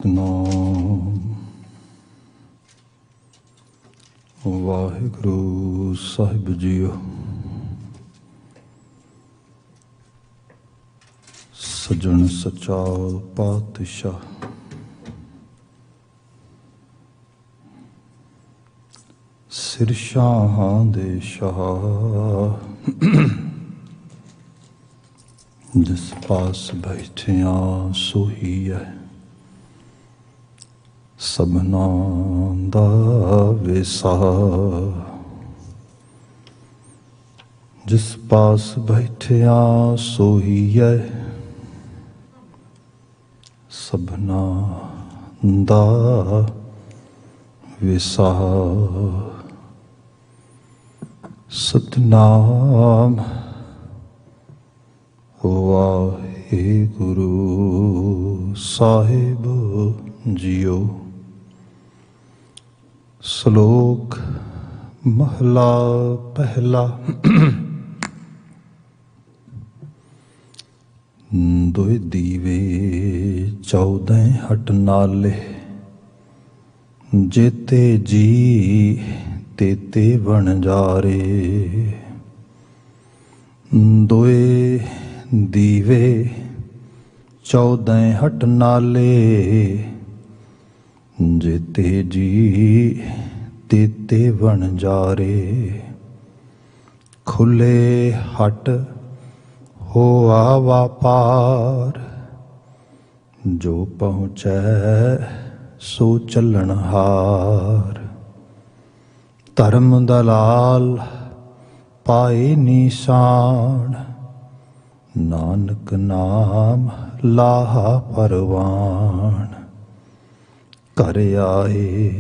ਸਤਿਨਾਮ ਵਾਹਿਗੁਰੂ ਸਾਹਿਬ JIO. ਸਜਣ ਸੱਚਾ ਪਾਤਸ਼ਾਹ ਸਿਰ ਸ਼ਾਹਾਂ ਦੇ ਸ਼ਾਹ, ਜਿਸ ਪਾਸ ਬੈਠਿਆਂ ਸੋਈ ਹੈ ਸਭਨਾਂ ਦਾ ਵਿਸਾ। ਜਿਸ ਪਾਸ ਬੈਠਿਆਂ ਸੋਈ ਹੈ ਸਭਨਾਂ ਦਾ ਵਿਸਾ। ਸਤਿਨਾਮ ਵਾਹਿਗੁਰੂ ਸਾਹਿਬ ਜੀਓ। ਸ਼ਲੋਕ ਮਹਲਾ ਪਹਿਲਾ। ਦੋਇ ਦੀਵੇ 14 ਹਟ ਨਾਲੇ, ਜੇਤੇ ਜੀ ਤੇਤੇ ਵਣਜਾਰੇ। ਦੋਏ ਦੀਵੇ 14 ਹਟ ਨਾਲੇ, ਜੇਤੇ ਜੀ ਤੇਤੇ ਵਣਜਾਰੇ। ਖੁੱਲੇ ਹਟ ਹੋਆ ਵਾਪਾਰ, ਜੋ ਪਹੁੰਚੈ ਸੋ ਚੱਲਣਹਾਰ। ਧਰਮ ਦਲਾਲ ਪਾਏ ਨਿਸ਼ਾਨ, ਨਾਨਕ ਨਾਮ ਲਾਹਾ ਪਰਵਾਨ। ਘਰ ਆਏ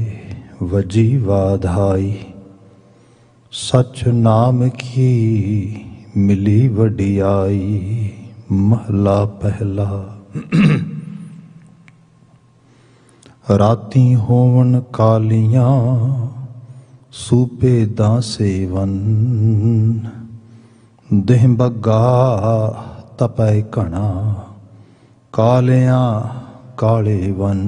ਵਜੀ ਵਾਧਾਈ, ਸਚ ਨਾਮ ਕੀ ਮਿਲੀ ਵਡਿਆਈ। ਮਹਲਾ ਪਹਿਲਾ। ਰਾਤੀ ਹੋਵਣ ਕਾਲੀਆਂ, ਸੂਪੇ ਦਾ ਸੇਵਨ। ਦੇਹ ਬੱਗਾ ਤਪੈ ਘਣਾ, ਕਾਲਿਆਂ ਕਾਲੇ ਵਨ।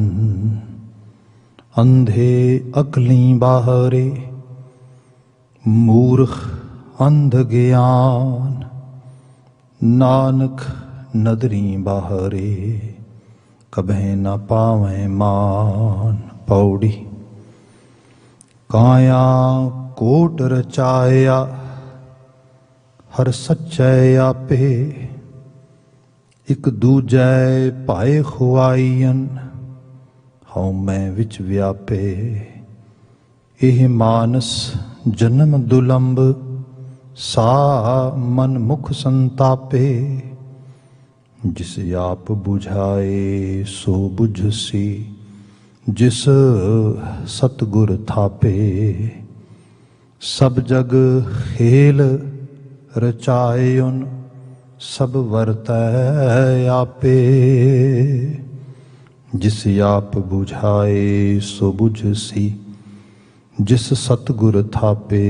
ਅੰਧੇ ਅਕਲੀ ਬਾਹਰੇ, ਮੂਰਖ ਅੰਧ ਗਿਆਨ। ਨਾਨਕ ਨਦਰੀ ਬਾਹਰੇ, ਕਬਹਿ ਨ ਪਾਵੈ ਮਾਨ। ਪੌੜੀ। ਕਾਇਆ ਕੋਟ ਰਚਾਇਆ, ਹਰ ਸੱਚੈ ਆਪੇ। ਇਕ ਦੂਜੈ ਭਾਏ ਖੁਆਈਨ, ਹਉ ਮੈਂ ਵਿੱਚ ਵਿਆਪੇ। ਇਹ ਮਾਨਸ ਜਨਮ ਦੁਲੰਭ, ਸਾ ਮਨ ਮੁਖ ਸੰਤਾਪੇ। ਜਿਸ ਆਪ ਬੁਝਾਏ ਸੋ ਬੁਝਸੀ, ਜਿਸ ਸਤਿਗੁਰ ਥਾਪੇ। ਸਭ ਜਗ ਖੇਲ ਰਚਾਇਉਨ, ਸਭ ਵਰਤੈ ਆਪੇ। ਜਿਸ ਆਪ ਬੁਝਾਏ ਸੋ ਬੁਝਸੀ, ਜਿਸ ਸਤਿਗੁਰ ਥਾਪੇ।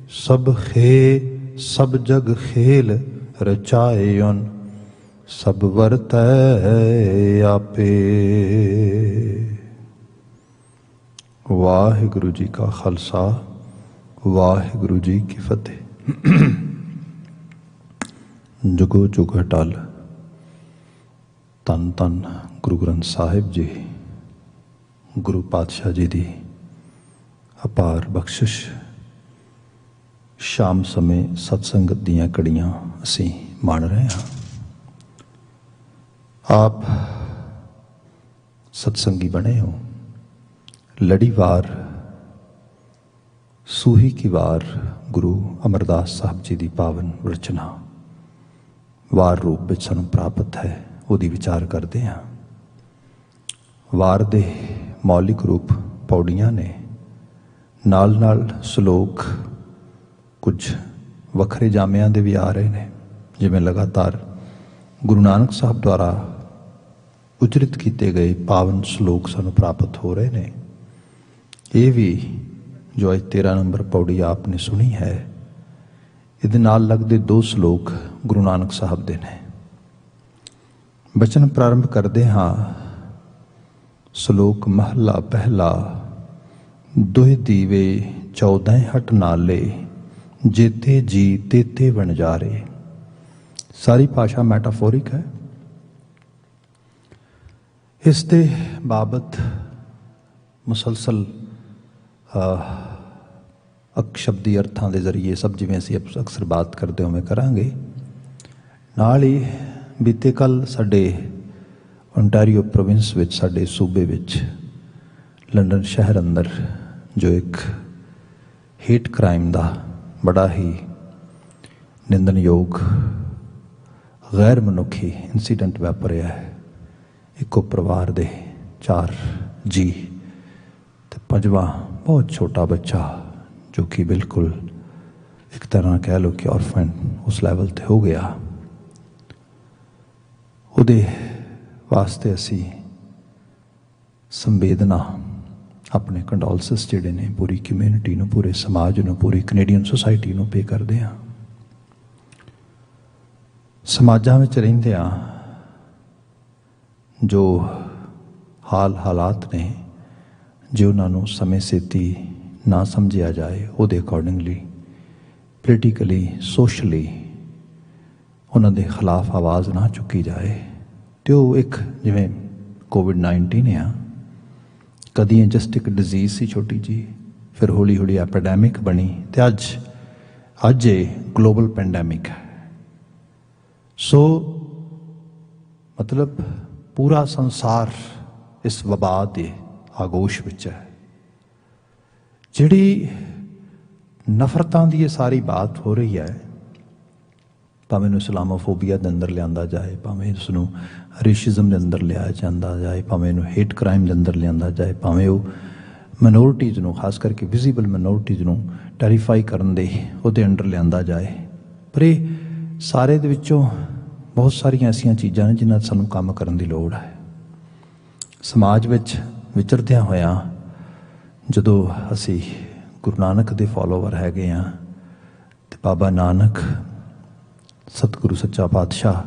ਸਭ ਜਗ ਖੇਲ ਰਚਾਇਉਨ, ਸਭ ਵਰਤੈ ਆਪੇ। ਵਾਹਿਗੁਰੂ ਜੀ ਕਾ ਖਾਲਸਾ, ਵਾਹਿਗੁਰੂ ਜੀ ਕੀ ਫਤਿਹ। ਜੁਗੋ ਜੁਗ ਅਟਲ। ਧੰਨ ਧੰਨ ਗੁਰੂ ਗ੍ਰੰਥ ਸਾਹਿਬ ਜੀ, ਗੁਰੂ ਪਾਤਸ਼ਾਹ ਜੀ ਦੀ ਅਪਾਰ ਬਖਸ਼ਿਸ਼। ਸ਼ਾਮ ਸਮੇਂ ਸਤਸੰਗਤ ਦੀਆਂ ਕੜੀਆਂ ਅਸੀਂ ਮਾਣ ਰਹੇ ਹਾਂ। ਆਪ ਸਤਸੰਗੀ ਬਣੇ ਹੋ। ਲੜੀਵਾਰ ਸੂਹੀ ਕੀ ਵਾਰ ਗੁਰੂ ਅਮਰਦਾਸ ਸਾਹਿਬ ਜੀ ਦੀ ਪਾਵਨ ਰਚਨਾ ਵਾਰ ਰੂਪ ਵਿੱਚ ਸਾਨੂੰ ਪ੍ਰਾਪਤ ਹੈ, ਉਹਦੀ ਵਿਚਾਰ ਕਰਦੇ ਹਾਂ। ਵਾਰ ਦੇ ਮੌਲਿਕ ਰੂਪ ਪੌੜੀਆਂ ਨੇ, ਨਾਲ ਨਾਲ ਸ਼ਲੋਕ ਕੁਝ ਵੱਖਰੇ ਜਾਮਿਆਂ ਦੇ ਵੀ ਆ ਰਹੇ ਨੇ। ਜਿਵੇਂ ਲਗਾਤਾਰ ਗੁਰੂ ਨਾਨਕ ਸਾਹਿਬ ਦੁਆਰਾ ਉਚਰਿਤ ਕੀਤੇ ਗਏ ਪਾਵਨ ਸ਼ਲੋਕ ਸਾਨੂੰ ਪ੍ਰਾਪਤ ਹੋ ਰਹੇ ਨੇ। ਇਹ ਵੀ ਜੋ ਅੱਜ 13 ਨੰਬਰ ਪੌੜੀ ਆਪ ਨੇ ਸੁਣੀ ਹੈ, ਇਹਦੇ ਨਾਲ ਲੱਗਦੇ 2 ਸ਼ਲੋਕ ਗੁਰੂ ਨਾਨਕ ਸਾਹਿਬ ਦੇ ਨੇ। ਬਚਨ ਪ੍ਰਾਰੰਭ ਕਰਦੇ ਹਾਂ। ਸ਼ਲੋਕ ਮਹਲਾ ਪਹਿਲਾ। ਦੁਇ ਦੀਵੇ 14 ਹਟ ਨਾਲੇ, ਜੇਤੇ ਜੀ ਤੇਤੇ ਵਣਜਾਰੇ। ਸਾਰੀ ਭਾਸ਼ਾ ਮੈਟਾਫੋਰਿਕ ਹੈ। ਇਸ ਦੇ ਬਾਬਤ ਮੁਸਲਸਲ ਸ਼ਬਦੀ ਅਰਥਾਂ ਦੇ ਜ਼ਰੀਏ ਸਭ ਜਿਵੇਂ ਅਸੀਂ ਅਕਸਰ ਬਾਤ ਕਰਦੇ ਹੋਵੇਂ ਕਰਾਂਗੇ। ਨਾਲ ਹੀ ਬੀਤੇ ਕੱਲ੍ਹ ਸਾਡੇ ਓਨਟਾਰੀਓ ਪ੍ਰੋਵਿੰਸ ਵਿੱਚ, ਸਾਡੇ ਸੂਬੇ ਵਿੱਚ, ਲੰਡਨ ਸ਼ਹਿਰ ਅੰਦਰ ਜੋ ਇੱਕ ਹੇਟ ਕ੍ਰਾਈਮ ਦਾ ਬੜਾ ਹੀ ਨਿੰਦਣਯੋਗ ਗੈਰ ਮਨੁੱਖੀ ਇੰਸੀਡੈਂਟ ਵਾਪਰਿਆ ਹੈ। ਇੱਕੋ ਪਰਿਵਾਰ ਦੇ 4 ਜੀ ਤੇ 5ਵਾਂ ਬਹੁਤ ਛੋਟਾ ਬੱਚਾ, ਜੋ ਕਿ ਬਿਲਕੁਲ ਇੱਕ ਤਰ੍ਹਾਂ ਕਹਿ ਲਓ ਕਿ ਔਰਫਨ ਉਸ ਲੈਵਲ 'ਤੇ ਹੋ ਗਿਆ। ਉਹਦੇ ਵਾਸਤੇ ਅਸੀਂ ਸੰਵੇਦਨਾ, ਆਪਣੇ ਕੰਡੋਲਸਸ ਜਿਹੜੇ ਨੇ ਪੂਰੀ ਕਮਿਊਨਿਟੀ ਨੂੰ, ਪੂਰੇ ਸਮਾਜ ਨੂੰ, ਪੂਰੀ ਕੈਨੇਡੀਅਨ ਸੁਸਾਇਟੀ ਨੂੰ ਪੇ ਕਰਦੇ ਹਾਂ। ਸਮਾਜਾਂ ਵਿੱਚ ਰਹਿੰਦਿਆਂ ਜੋ ਹਾਲਾਤ ਨੇ, ਜੇ ਉਹਨਾਂ ਨੂੰ ਸਮੇਂ ਸਿੱਧੀ ਨਾ ਸਮਝਿਆ ਜਾਏ, ਉਹਦੇ ਅਕੋਰਡਿੰਗਲੀ ਪੋਲੀਟੀਕਲੀ, ਸੋਸ਼ਲੀ ਉਹਨਾਂ ਦੇ ਖਿਲਾਫ ਆਵਾਜ਼ ਨਾ ਚੁੱਕੀ ਜਾਏ, ਅਤੇ ਉਹ ਇੱਕ ਜਿਵੇਂ COVID-19 ਆ, ਕਦੀ ਇਹ ਜਸਟ ਇੱਕ ਡਿਜ਼ੀਜ਼ ਸੀ ਛੋਟੀ ਜੀ, ਫਿਰ ਹੌਲੀ ਹੌਲੀ ਐਪੀਡੈਮਿਕ ਬਣੀ, ਅਤੇ ਅੱਜ ਇਹ ਗਲੋਬਲ ਪੈਂਡੈਮਿਕ ਹੈ। ਸੋ ਮਤਲਬ ਪੂਰਾ ਸੰਸਾਰ ਇਸ ਵਬਾ ਦੇ ਆਗੋਸ਼ ਵਿੱਚ ਹੈ। ਜਿਹੜੀ ਨਫ਼ਰਤਾਂ ਦੀ ਇਹ ਸਾਰੀ ਬਾਤ ਹੋ ਰਹੀ ਹੈ, ਭਾਵੇਂ ਇਹਨੂੰ ਇਸਲਾਮੋਫੋਬੀਆ ਦੇ ਅੰਦਰ ਲਿਆਂਦਾ ਜਾਏ, ਭਾਵੇਂ ਉਸ ਨੂੰ ਰੇਸ਼ਿਜ਼ਮ ਦੇ ਅੰਦਰ ਲਿਆਇਆ ਜਾਂਦਾ ਜਾਏ, ਭਾਵੇਂ ਇਹਨੂੰ ਹੇਟ ਕ੍ਰਾਈਮ ਦੇ ਅੰਦਰ ਲਿਆਂਦਾ ਜਾਏ, ਭਾਵੇਂ ਉਹ ਮਾਈਨੋਰਟੀਜ਼ ਨੂੰ, ਖਾਸ ਕਰਕੇ ਵਿਜ਼ੀਬਲ ਮਾਈਨੋਰਟੀਜ਼ ਨੂੰ ਟੈਰੀਫਾਈ ਕਰਨ ਦੇ ਉਹਦੇ ਅੰਡਰ ਲਿਆਂਦਾ ਜਾਏ, ਪਰ ਇਹ ਸਾਰੇ ਦੇ ਵਿੱਚੋਂ ਬਹੁਤ ਸਾਰੀਆਂ ਐਸੀਆਂ ਚੀਜ਼ਾਂ ਨੇ ਜਿਨ੍ਹਾਂ 'ਤੇ ਸਾਨੂੰ ਕੰਮ ਕਰਨ ਦੀ ਲੋੜ ਹੈ। ਸਮਾਜ ਵਿੱਚ ਵਿਚਰਦਿਆਂ ਹੋਇਆਂ, ਜਦੋਂ ਅਸੀਂ ਗੁਰੂ ਨਾਨਕ ਦੇ ਫੋਲੋਵਰ ਹੈਗੇ ਹਾਂ, ਅਤੇ ਬਾਬਾ ਨਾਨਕ, ਸਤਿਗੁਰੂ ਸੱਚਾ ਪਾਤਸ਼ਾਹ,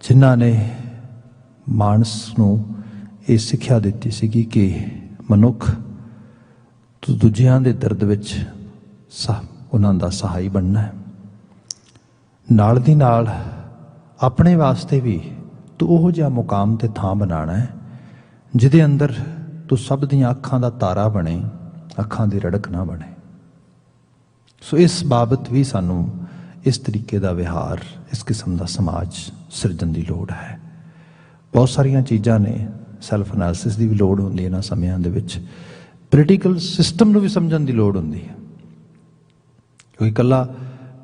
ਜਿਨ੍ਹਾਂ ਨੇ ਮਾਨਸ ਨੂੰ ਇਹ ਸਿੱਖਿਆ ਦਿੱਤੀ ਸੀਗੀ ਕਿ ਮਨੁੱਖ ਤੂੰ ਦੂਜਿਆਂ ਦੇ ਦਰਦ ਵਿੱਚ ਉਹਨਾਂ ਦਾ ਸਹਾਈ ਬਣਨਾ ਹੈ, ਨਾਲ ਦੀ ਨਾਲ ਆਪਣੇ ਵਾਸਤੇ ਵੀ ਤੂੰ ਉਹੋ ਜਿਹਾ ਮੁਕਾਮ ਤੇ ਥਾਂ ਬਣਾਉਣਾ ਹੈ ਜਿਹਦੇ ਅੰਦਰ ਤੂੰ ਸਭ ਦੀਆਂ ਅੱਖਾਂ ਦਾ ਤਾਰਾ ਬਣੇ, ਅੱਖਾਂ ਦੀ ਰੜਕ ਨਾ ਬਣੇ। ਸੋ ਇਸ ਬਾਬਤ ਵੀ ਸਾਨੂੰ ਇਸ ਤਰੀਕੇ ਦਾ ਵਿਹਾਰ, ਇਸ ਕਿਸਮ ਦਾ ਸਮਾਜ ਸਿਰਜਣ ਦੀ ਲੋੜ ਹੈ। ਬਹੁਤ ਸਾਰੀਆਂ ਚੀਜ਼ਾਂ ਨੇ, ਸੈਲਫ ਐਨਾਲਿਸਿਸ ਦੀ ਵੀ ਲੋੜ ਹੁੰਦੀ ਹੈ ਇਹਨਾਂ ਸਮਿਆਂ ਦੇ ਵਿੱਚ। ਪੋਲੀਟੀਕਲ ਸਿਸਟਮ ਨੂੰ ਵੀ ਸਮਝਣ ਦੀ ਲੋੜ ਹੁੰਦੀ ਹੈ, ਕਿਉਂਕਿ ਇਕੱਲਾ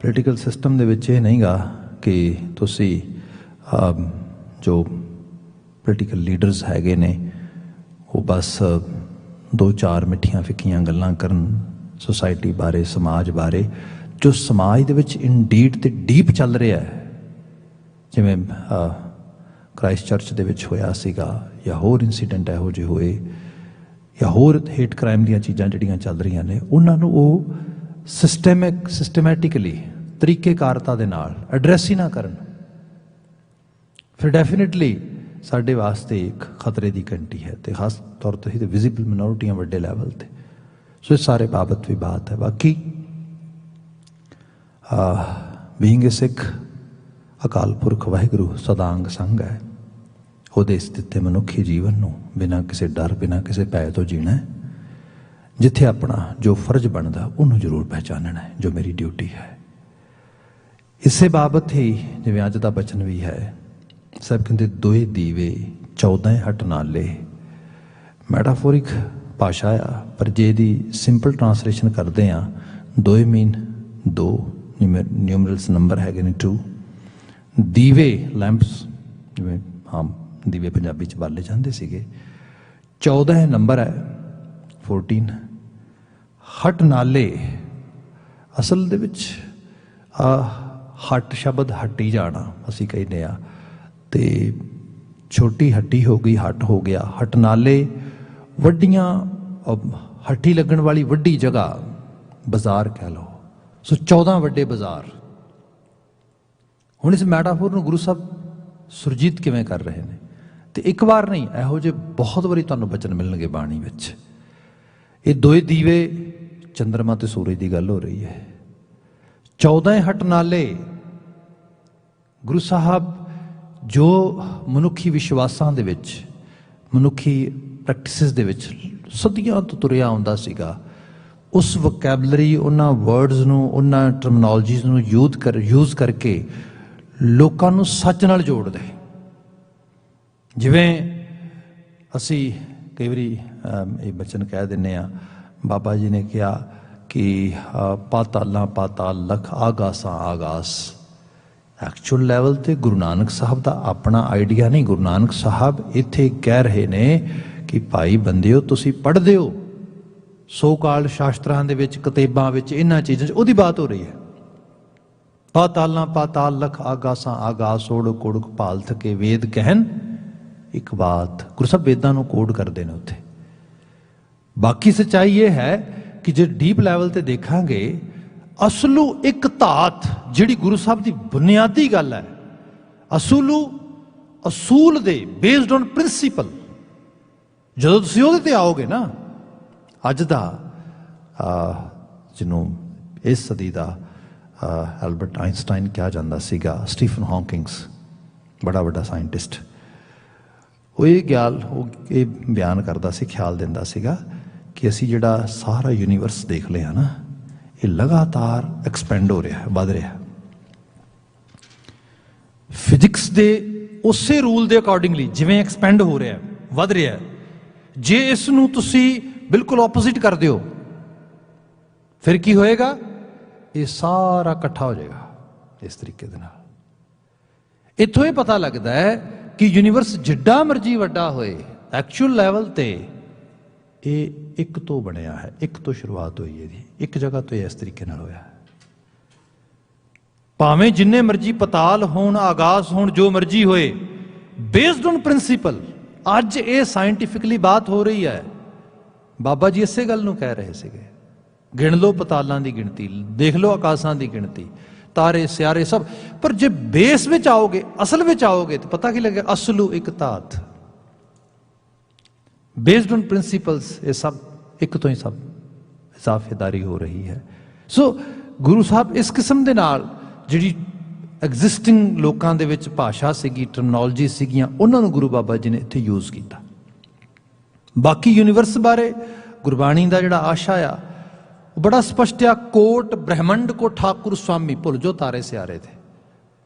ਪੋਲੀਟੀਕਲ ਸਿਸਟਮ ਦੇ ਵਿੱਚ ਇਹ ਨਹੀਂਗਾ ਕਿ ਤੁਸੀਂ ਜੋ ਪੋਲੀਟੀਕਲ ਲੀਡਰਸ ਹੈਗੇ ਨੇ ਉਹ ਬਸ 2-4 ਮਿੱਠੀਆਂ ਫਿੱਕੀਆਂ ਗੱਲਾਂ ਕਰਨ ਸੁਸਾਇਟੀ ਬਾਰੇ, ਸਮਾਜ ਬਾਰੇ, ਜੋ ਸਮਾਜ ਦੇ ਵਿੱਚ ਇਨਡੀਡ ਤੇ ਡੀਪ ਚੱਲ ਰਿਹਾ ਹੈ, ਜਿਵੇਂ ਕ੍ਰਾਈਸਟ ਚਰਚ ਦੇ ਵਿੱਚ ਹੋਇਆ ਸੀਗਾ, ਜਾਂ ਹੋਰ ਇੰਸੀਡੈਂਟ ਇਹੋ ਜਿਹੇ ਹੋਏ, ਜਾਂ ਹੋਰ ਹੇਟ ਕ੍ਰਾਈਮ ਦੀਆਂ ਚੀਜ਼ਾਂ ਜਿਹੜੀਆਂ ਚੱਲ ਰਹੀਆਂ ਨੇ, ਉਹਨਾਂ ਨੂੰ ਉਹ ਸਿਸਟਮੈਟਿਕਲੀ, ਤਰੀਕੇਕਾਰਤਾ ਦੇ ਨਾਲ ਐਡਰੈਸ ਹੀ ਨਾ ਕਰਨ, ਫਿਰ ਡੈਫੀਨੇਟਲੀ ਸਾਡੇ ਵਾਸਤੇ ਇੱਕ ਖਤਰੇ ਦੀ ਘੰਟੀ ਹੈ, ਅਤੇ ਖਾਸ ਤੌਰ 'ਤੇ ਵਿਜ਼ੀਬਲ ਮਿਨੋਰਟੀਆਂ ਵੱਡੇ ਲੈਵਲ 'ਤੇ। ਸੋ ਇਸ ਸਾਰੇ ਬਾਬਤ ਵੀ ਬਾਤ ਹੈ। ਬਾਕੀ ਬੀਇੰਗ ਏ ਸਿੱਖ, ਅਕਾਲ ਪੁਰਖ ਵਾਹਿਗੁਰੂ ਸਦਾਂਗ ਸੰਗ ਹੈ। ਉਹਦੇ ਇਸ ਦਿੱਤੇ ਮਨੁੱਖੀ ਜੀਵਨ ਨੂੰ ਬਿਨਾਂ ਕਿਸੇ ਡਰ, ਬਿਨਾਂ ਕਿਸੇ ਭੈ ਤੋਂ ਜੀਣਾ ਹੈ। ਜਿੱਥੇ ਆਪਣਾ ਜੋ ਫਰਜ਼ ਬਣਦਾ ਉਹਨੂੰ ਜ਼ਰੂਰ ਪਹਿਚਾਨਣਾ ਹੈ, ਜੋ ਮੇਰੀ ਡਿਊਟੀ ਹੈ। ਇਸੇ ਬਾਬਤ ਹੀ ਜਿਵੇਂ ਅੱਜ ਦਾ ਬਚਨ ਵੀ ਹੈ, ਸਭ ਕਹਿੰਦੇ ਦੋਏ ਦੀਵੇ 14 ਹਟ ਨਾਲੇ। ਮੈਟਾਫੋਰਿਕ ਭਾਸ਼ਾ ਆ, ਪਰ ਜੇ ਇਹਦੀ ਸਿੰਪਲ ਟਰਾਂਸਲੇਸ਼ਨ ਕਰਦੇ ਹਾਂ, ਦੋਏ ਮੀਨ 2, ਨਿਊਮਰਲਸ ਨੰਬਰ ਹੈਗੇ ਨੇ 2, ਦੀਵੇ ਲੈਂਪਸ, ਜਿਵੇਂ ਹਾਂ ਦੀਵੇ ਪੰਜਾਬੀ 'ਚ ਬਾਲੇ ਜਾਂਦੇ ਸੀਗੇ, 14 ਨੰਬਰ ਹੈ 14, ਹਟ ਨਾਲੇ। ਅਸਲ ਦੇ ਵਿੱਚ ਹਟ ਸ਼ਬਦ ਹੱਟੀ ਜਾਣਾ ਅਸੀਂ ਕਹਿੰਦੇ ਹਾਂ, ਅਤੇ ਛੋਟੀ ਹੱਟੀ ਹੋ ਗਈ, ਹਟ ਹੋ ਗਿਆ। ਹਟ ਨਾਲੇ ਵੱਡੀਆਂ, ਹੱਟੀ ਲੱਗਣ ਵਾਲੀ ਵੱਡੀ ਜਗ੍ਹਾ, ਬਾਜ਼ਾਰ ਕਹਿ ਲਓ। ਸੋ 14 ਵੱਡੇ ਬਾਜ਼ਾਰ। ਹੁਣ ਇਸ ਮੈਟਾਫੋਰ ਨੂੰ ਗੁਰੂ ਸਾਹਿਬ ਸੁਰਜੀਤ ਕਿਵੇਂ ਕਰ ਰਹੇ ਨੇ? तो एक बार नहीं, ਇਹੋ ਜਿਹੇ बहुत ਵਾਰੀ ਤੁਹਾਨੂੰ ਬਚਨ ਮਿਲਣਗੇ ਬਾਣੀ ਵਿੱਚ। ਇਹ ਦੋਏ ਦੀਵੇ ਚੰਦਰਮਾ ਤੇ ਸੂਰਜ ਦੀ ਗੱਲ ਹੋ ਰਹੀ ਹੈ। 14 ਹਟ ਨਾਲੇ ਗੁਰੂ ਸਾਹਿਬ ਜੋ ਮਨੁੱਖੀ ਵਿਸ਼ਵਾਸਾਂ ਦੇ ਵਿੱਚ, ਮਨੁੱਖੀ ਪ੍ਰੈਕਟਿਸਿਸ ਦੇ ਵਿੱਚ ਸਦੀਆਂ ਤੋਂ ਤੁਰਿਆ ਆਉਂਦਾ ਸੀਗਾ, ਉਸ ਵੋਕੈਬਲਰੀ, ਉਹਨਾਂ ਵਰਡਸ ਨੂੰ, ਉਹਨਾਂ ਟਰਮਨੋਲੋਜੀਜ਼ ਨੂੰ ਯੂਜ਼ ਕਰਕੇ ਲੋਕਾਂ ਨੂੰ ਸੱਚ ਨਾਲ ਜੋੜਦੇ। ਜਿਵੇਂ ਅਸੀਂ ਕਈ ਵਾਰੀ ਇਹ ਬਚਨ ਕਹਿ ਦਿੰਦੇ ਹਾਂ, ਬਾਬਾ ਜੀ ਨੇ ਕਿਹਾ ਕਿ ਪਾਤਾਲਾਂ ਪਾਤਾਲ ਲਖ ਆਗਾਸਾਂ ਆਗਾਸ। ਐਕਚੁਅਲ ਲੈਵਲ ਤੇ ਗੁਰੂ ਨਾਨਕ ਸਾਹਿਬ ਦਾ ਆਪਣਾ ਆਈਡੀਆ ਨਹੀਂ। ਗੁਰੂ ਨਾਨਕ ਸਾਹਿਬ ਇੱਥੇ ਕਹਿ ਰਹੇ ਨੇ ਕਿ ਭਾਈ ਬੰਦਿਓ, ਤੁਸੀਂ ਪੜ੍ਹਦੇ ਹੋ ਸੋ ਕਾਲ ਸ਼ਾਸਤਰਾਂ ਦੇ ਵਿੱਚ, ਕਿਤਾਬਾਂ ਵਿੱਚ, ਇਹਨਾਂ ਚੀਜ਼ਾਂ 'ਚ ਉਹਦੀ ਬਾਤ ਹੋ ਰਹੀ ਹੈ। ਪਾਤਾਲਾਂ ਪਾਤਾਲ ਲਖ ਆਗਾਸਾਂ ਆਗਾਸ, ਓੜਕ ਕੋੜਕ ਭਾਲ ਥਕੇ ਵੇਦ ਕਹਿਣ ਇੱਕ ਬਾਤ। ਗੁਰੂ ਸਾਹਿਬ ਵੇਦਾਂ ਨੂੰ ਕੋਡ ਕਰਦੇ ਨੇ ਉੱਥੇ। ਬਾਕੀ ਸੱਚਾਈ ਇਹ ਹੈ ਕਿ ਜੇ ਡੀਪ ਲੈਵਲ ਤੇ ਦੇਖਾਂਗੇ, ਅਸਲੂ ਇੱਕ ਧਾਤ ਜਿਹੜੀ ਗੁਰੂ ਸਾਹਿਬ ਦੀ ਬੁਨਿਆਦੀ ਗੱਲ ਹੈ, ਅਸੂਲ ਦੇ ਬੇਸਡ ਔਨ ਪ੍ਰਿੰਸੀਪਲ, ਜਦੋਂ ਤੁਸੀਂ ਉਹਦੇ ਤੇ ਆਓਗੇ ਨਾ, ਅੱਜ ਦਾ ਜਿਹਨੂੰ ਇਸ ਸਦੀ ਦਾ ਐਲਬਰਟ ਆਇਨਸਟਾਈਨ ਕਿਹਾ ਜਾਂਦਾ ਸੀਗਾ, ਸਟੀਫਨ ਹੌਕਿੰਗਸ ਬੜਾ ਵੱਡਾ ਸਾਇੰਟਿਸਟ, ਉਹ ਇਹ ਬਿਆਨ ਕਰਦਾ ਸੀ, ਖਿਆਲ ਦਿੰਦਾ ਸੀਗਾ ਕਿ ਅਸੀਂ ਜਿਹੜਾ ਸਾਰਾ ਯੂਨੀਵਰਸ ਦੇਖ ਲਿਆ ਨਾ, ਇਹ ਲਗਾਤਾਰ ਐਕਸਪੈਂਡ ਹੋ ਰਿਹਾ, ਵੱਧ ਰਿਹਾ। ਫਿਜ਼ਿਕਸ ਦੇ ਉਸੇ ਰੂਲ ਦੇ ਅਕੋਰਡਿੰਗਲੀ ਜਿਵੇਂ ਐਕਸਪੈਂਡ ਹੋ ਰਿਹਾ, ਵੱਧ ਰਿਹਾ, ਜੇ ਇਸ ਨੂੰ ਤੁਸੀਂ ਬਿਲਕੁਲ ਆਪੋਜ਼ਿਟ ਕਰ ਦਿਓ, ਫਿਰ ਕੀ ਹੋਏਗਾ? ਇਹ ਸਾਰਾ ਇਕੱਠਾ ਹੋ ਜਾਏਗਾ ਇਸ ਤਰੀਕੇ ਦੇ ਨਾਲ। ਇੱਥੋਂ ਇਹ ਪਤਾ ਲੱਗਦਾ ਹੈ ਕਿ ਯੂਨੀਵਰਸ ਜਿੱਡਾ ਮਰਜੀ ਵੱਡਾ ਹੋਏ, ਐਕਚੁਅਲ ਲੈਵਲ ਤੇ ਇਹ ਇੱਕ ਤੋਂ ਬਣਿਆ ਹੈ, ਇੱਕ ਤੋਂ ਸ਼ੁਰੂਆਤ ਹੋਈ ਇਹਦੀ, ਇੱਕ ਜਗ੍ਹਾ ਤੋਂ ਇਸ ਤਰੀਕੇ ਨਾਲ ਹੋਇਆ। ਭਾਵੇਂ ਜਿੰਨੇ ਮਰਜੀ ਪਤਾਲ ਹੋਣ, ਆਗਾਜ਼ ਹੋਣ, ਜੋ ਮਰਜੀ ਹੋਏ, ਬੇਸਡ ਔਨ ਪ੍ਰਿੰਸੀਪਲ। ਅੱਜ ਇਹ ਸਾਇੰਟੀਫਿਕਲੀ ਬਾਤ ਹੋ ਰਹੀ ਹੈ। ਬਾਬਾ ਜੀ ਇਸੇ ਗੱਲ ਨੂੰ ਕਹਿ ਰਹੇ ਸੀਗੇ, ਗਿਣ ਲਓ ਪਤਾਲਾਂ ਦੀ ਗਿਣਤੀ, ਦੇਖ ਲਓ ਆਕਾਸ਼ਾਂ ਦੀ ਗਿਣਤੀ, ਤਾਰੇ ਸਿਆਰੇ ਸਭ, ਪਰ ਜੇ ਬੇਸ ਵਿੱਚ ਆਓਗੇ, ਅਸਲ ਵਿੱਚ ਆਓਗੇ, ਤਾਂ ਪਤਾ ਕੀ ਲੱਗੇ? ਅਸਲੂ ਇੱਕ ਧਾਤ, ਬੇਸਡ ਔਨ ਪ੍ਰਿੰਸੀਪਲਸ। ਇਹ ਸਭ ਇੱਕ ਤੋਂ ਹੀ ਸਭ ਇਜ਼ਾਫੇਦਾਰੀ ਹੋ ਰਹੀ ਹੈ। ਸੋ ਗੁਰੂ ਸਾਹਿਬ ਇਸ ਕਿਸਮ ਦੇ ਨਾਲ ਜਿਹੜੀ ਐਗਜ਼ਿਸਟਿੰਗ ਲੋਕਾਂ ਦੇ ਵਿੱਚ ਭਾਸ਼ਾ ਸੀਗੀ, ਟਰਮਨੋਲੋਜੀ ਸੀਗੀਆਂ, ਉਹਨਾਂ ਨੂੰ ਗੁਰੂ ਬਾਬਾ ਜੀ ਨੇ ਇੱਥੇ ਯੂਜ਼ ਕੀਤਾ। ਬਾਕੀ ਯੂਨੀਵਰਸ ਬਾਰੇ ਗੁਰਬਾਣੀ ਦਾ ਜਿਹੜਾ ਆਸ਼ਾ ਆ ਉਹ ਬੜਾ ਸਪਸ਼ਟ ਆ। ਕੋਟ ਬ੍ਰਹਿਮੰਡ ਕੋ ਠਾਕੁਰ ਸੁਆਮੀ, ਭੁੱਲ ਜੋ ਤਾਰੇ ਸਿਆਰੇ ਤੇ।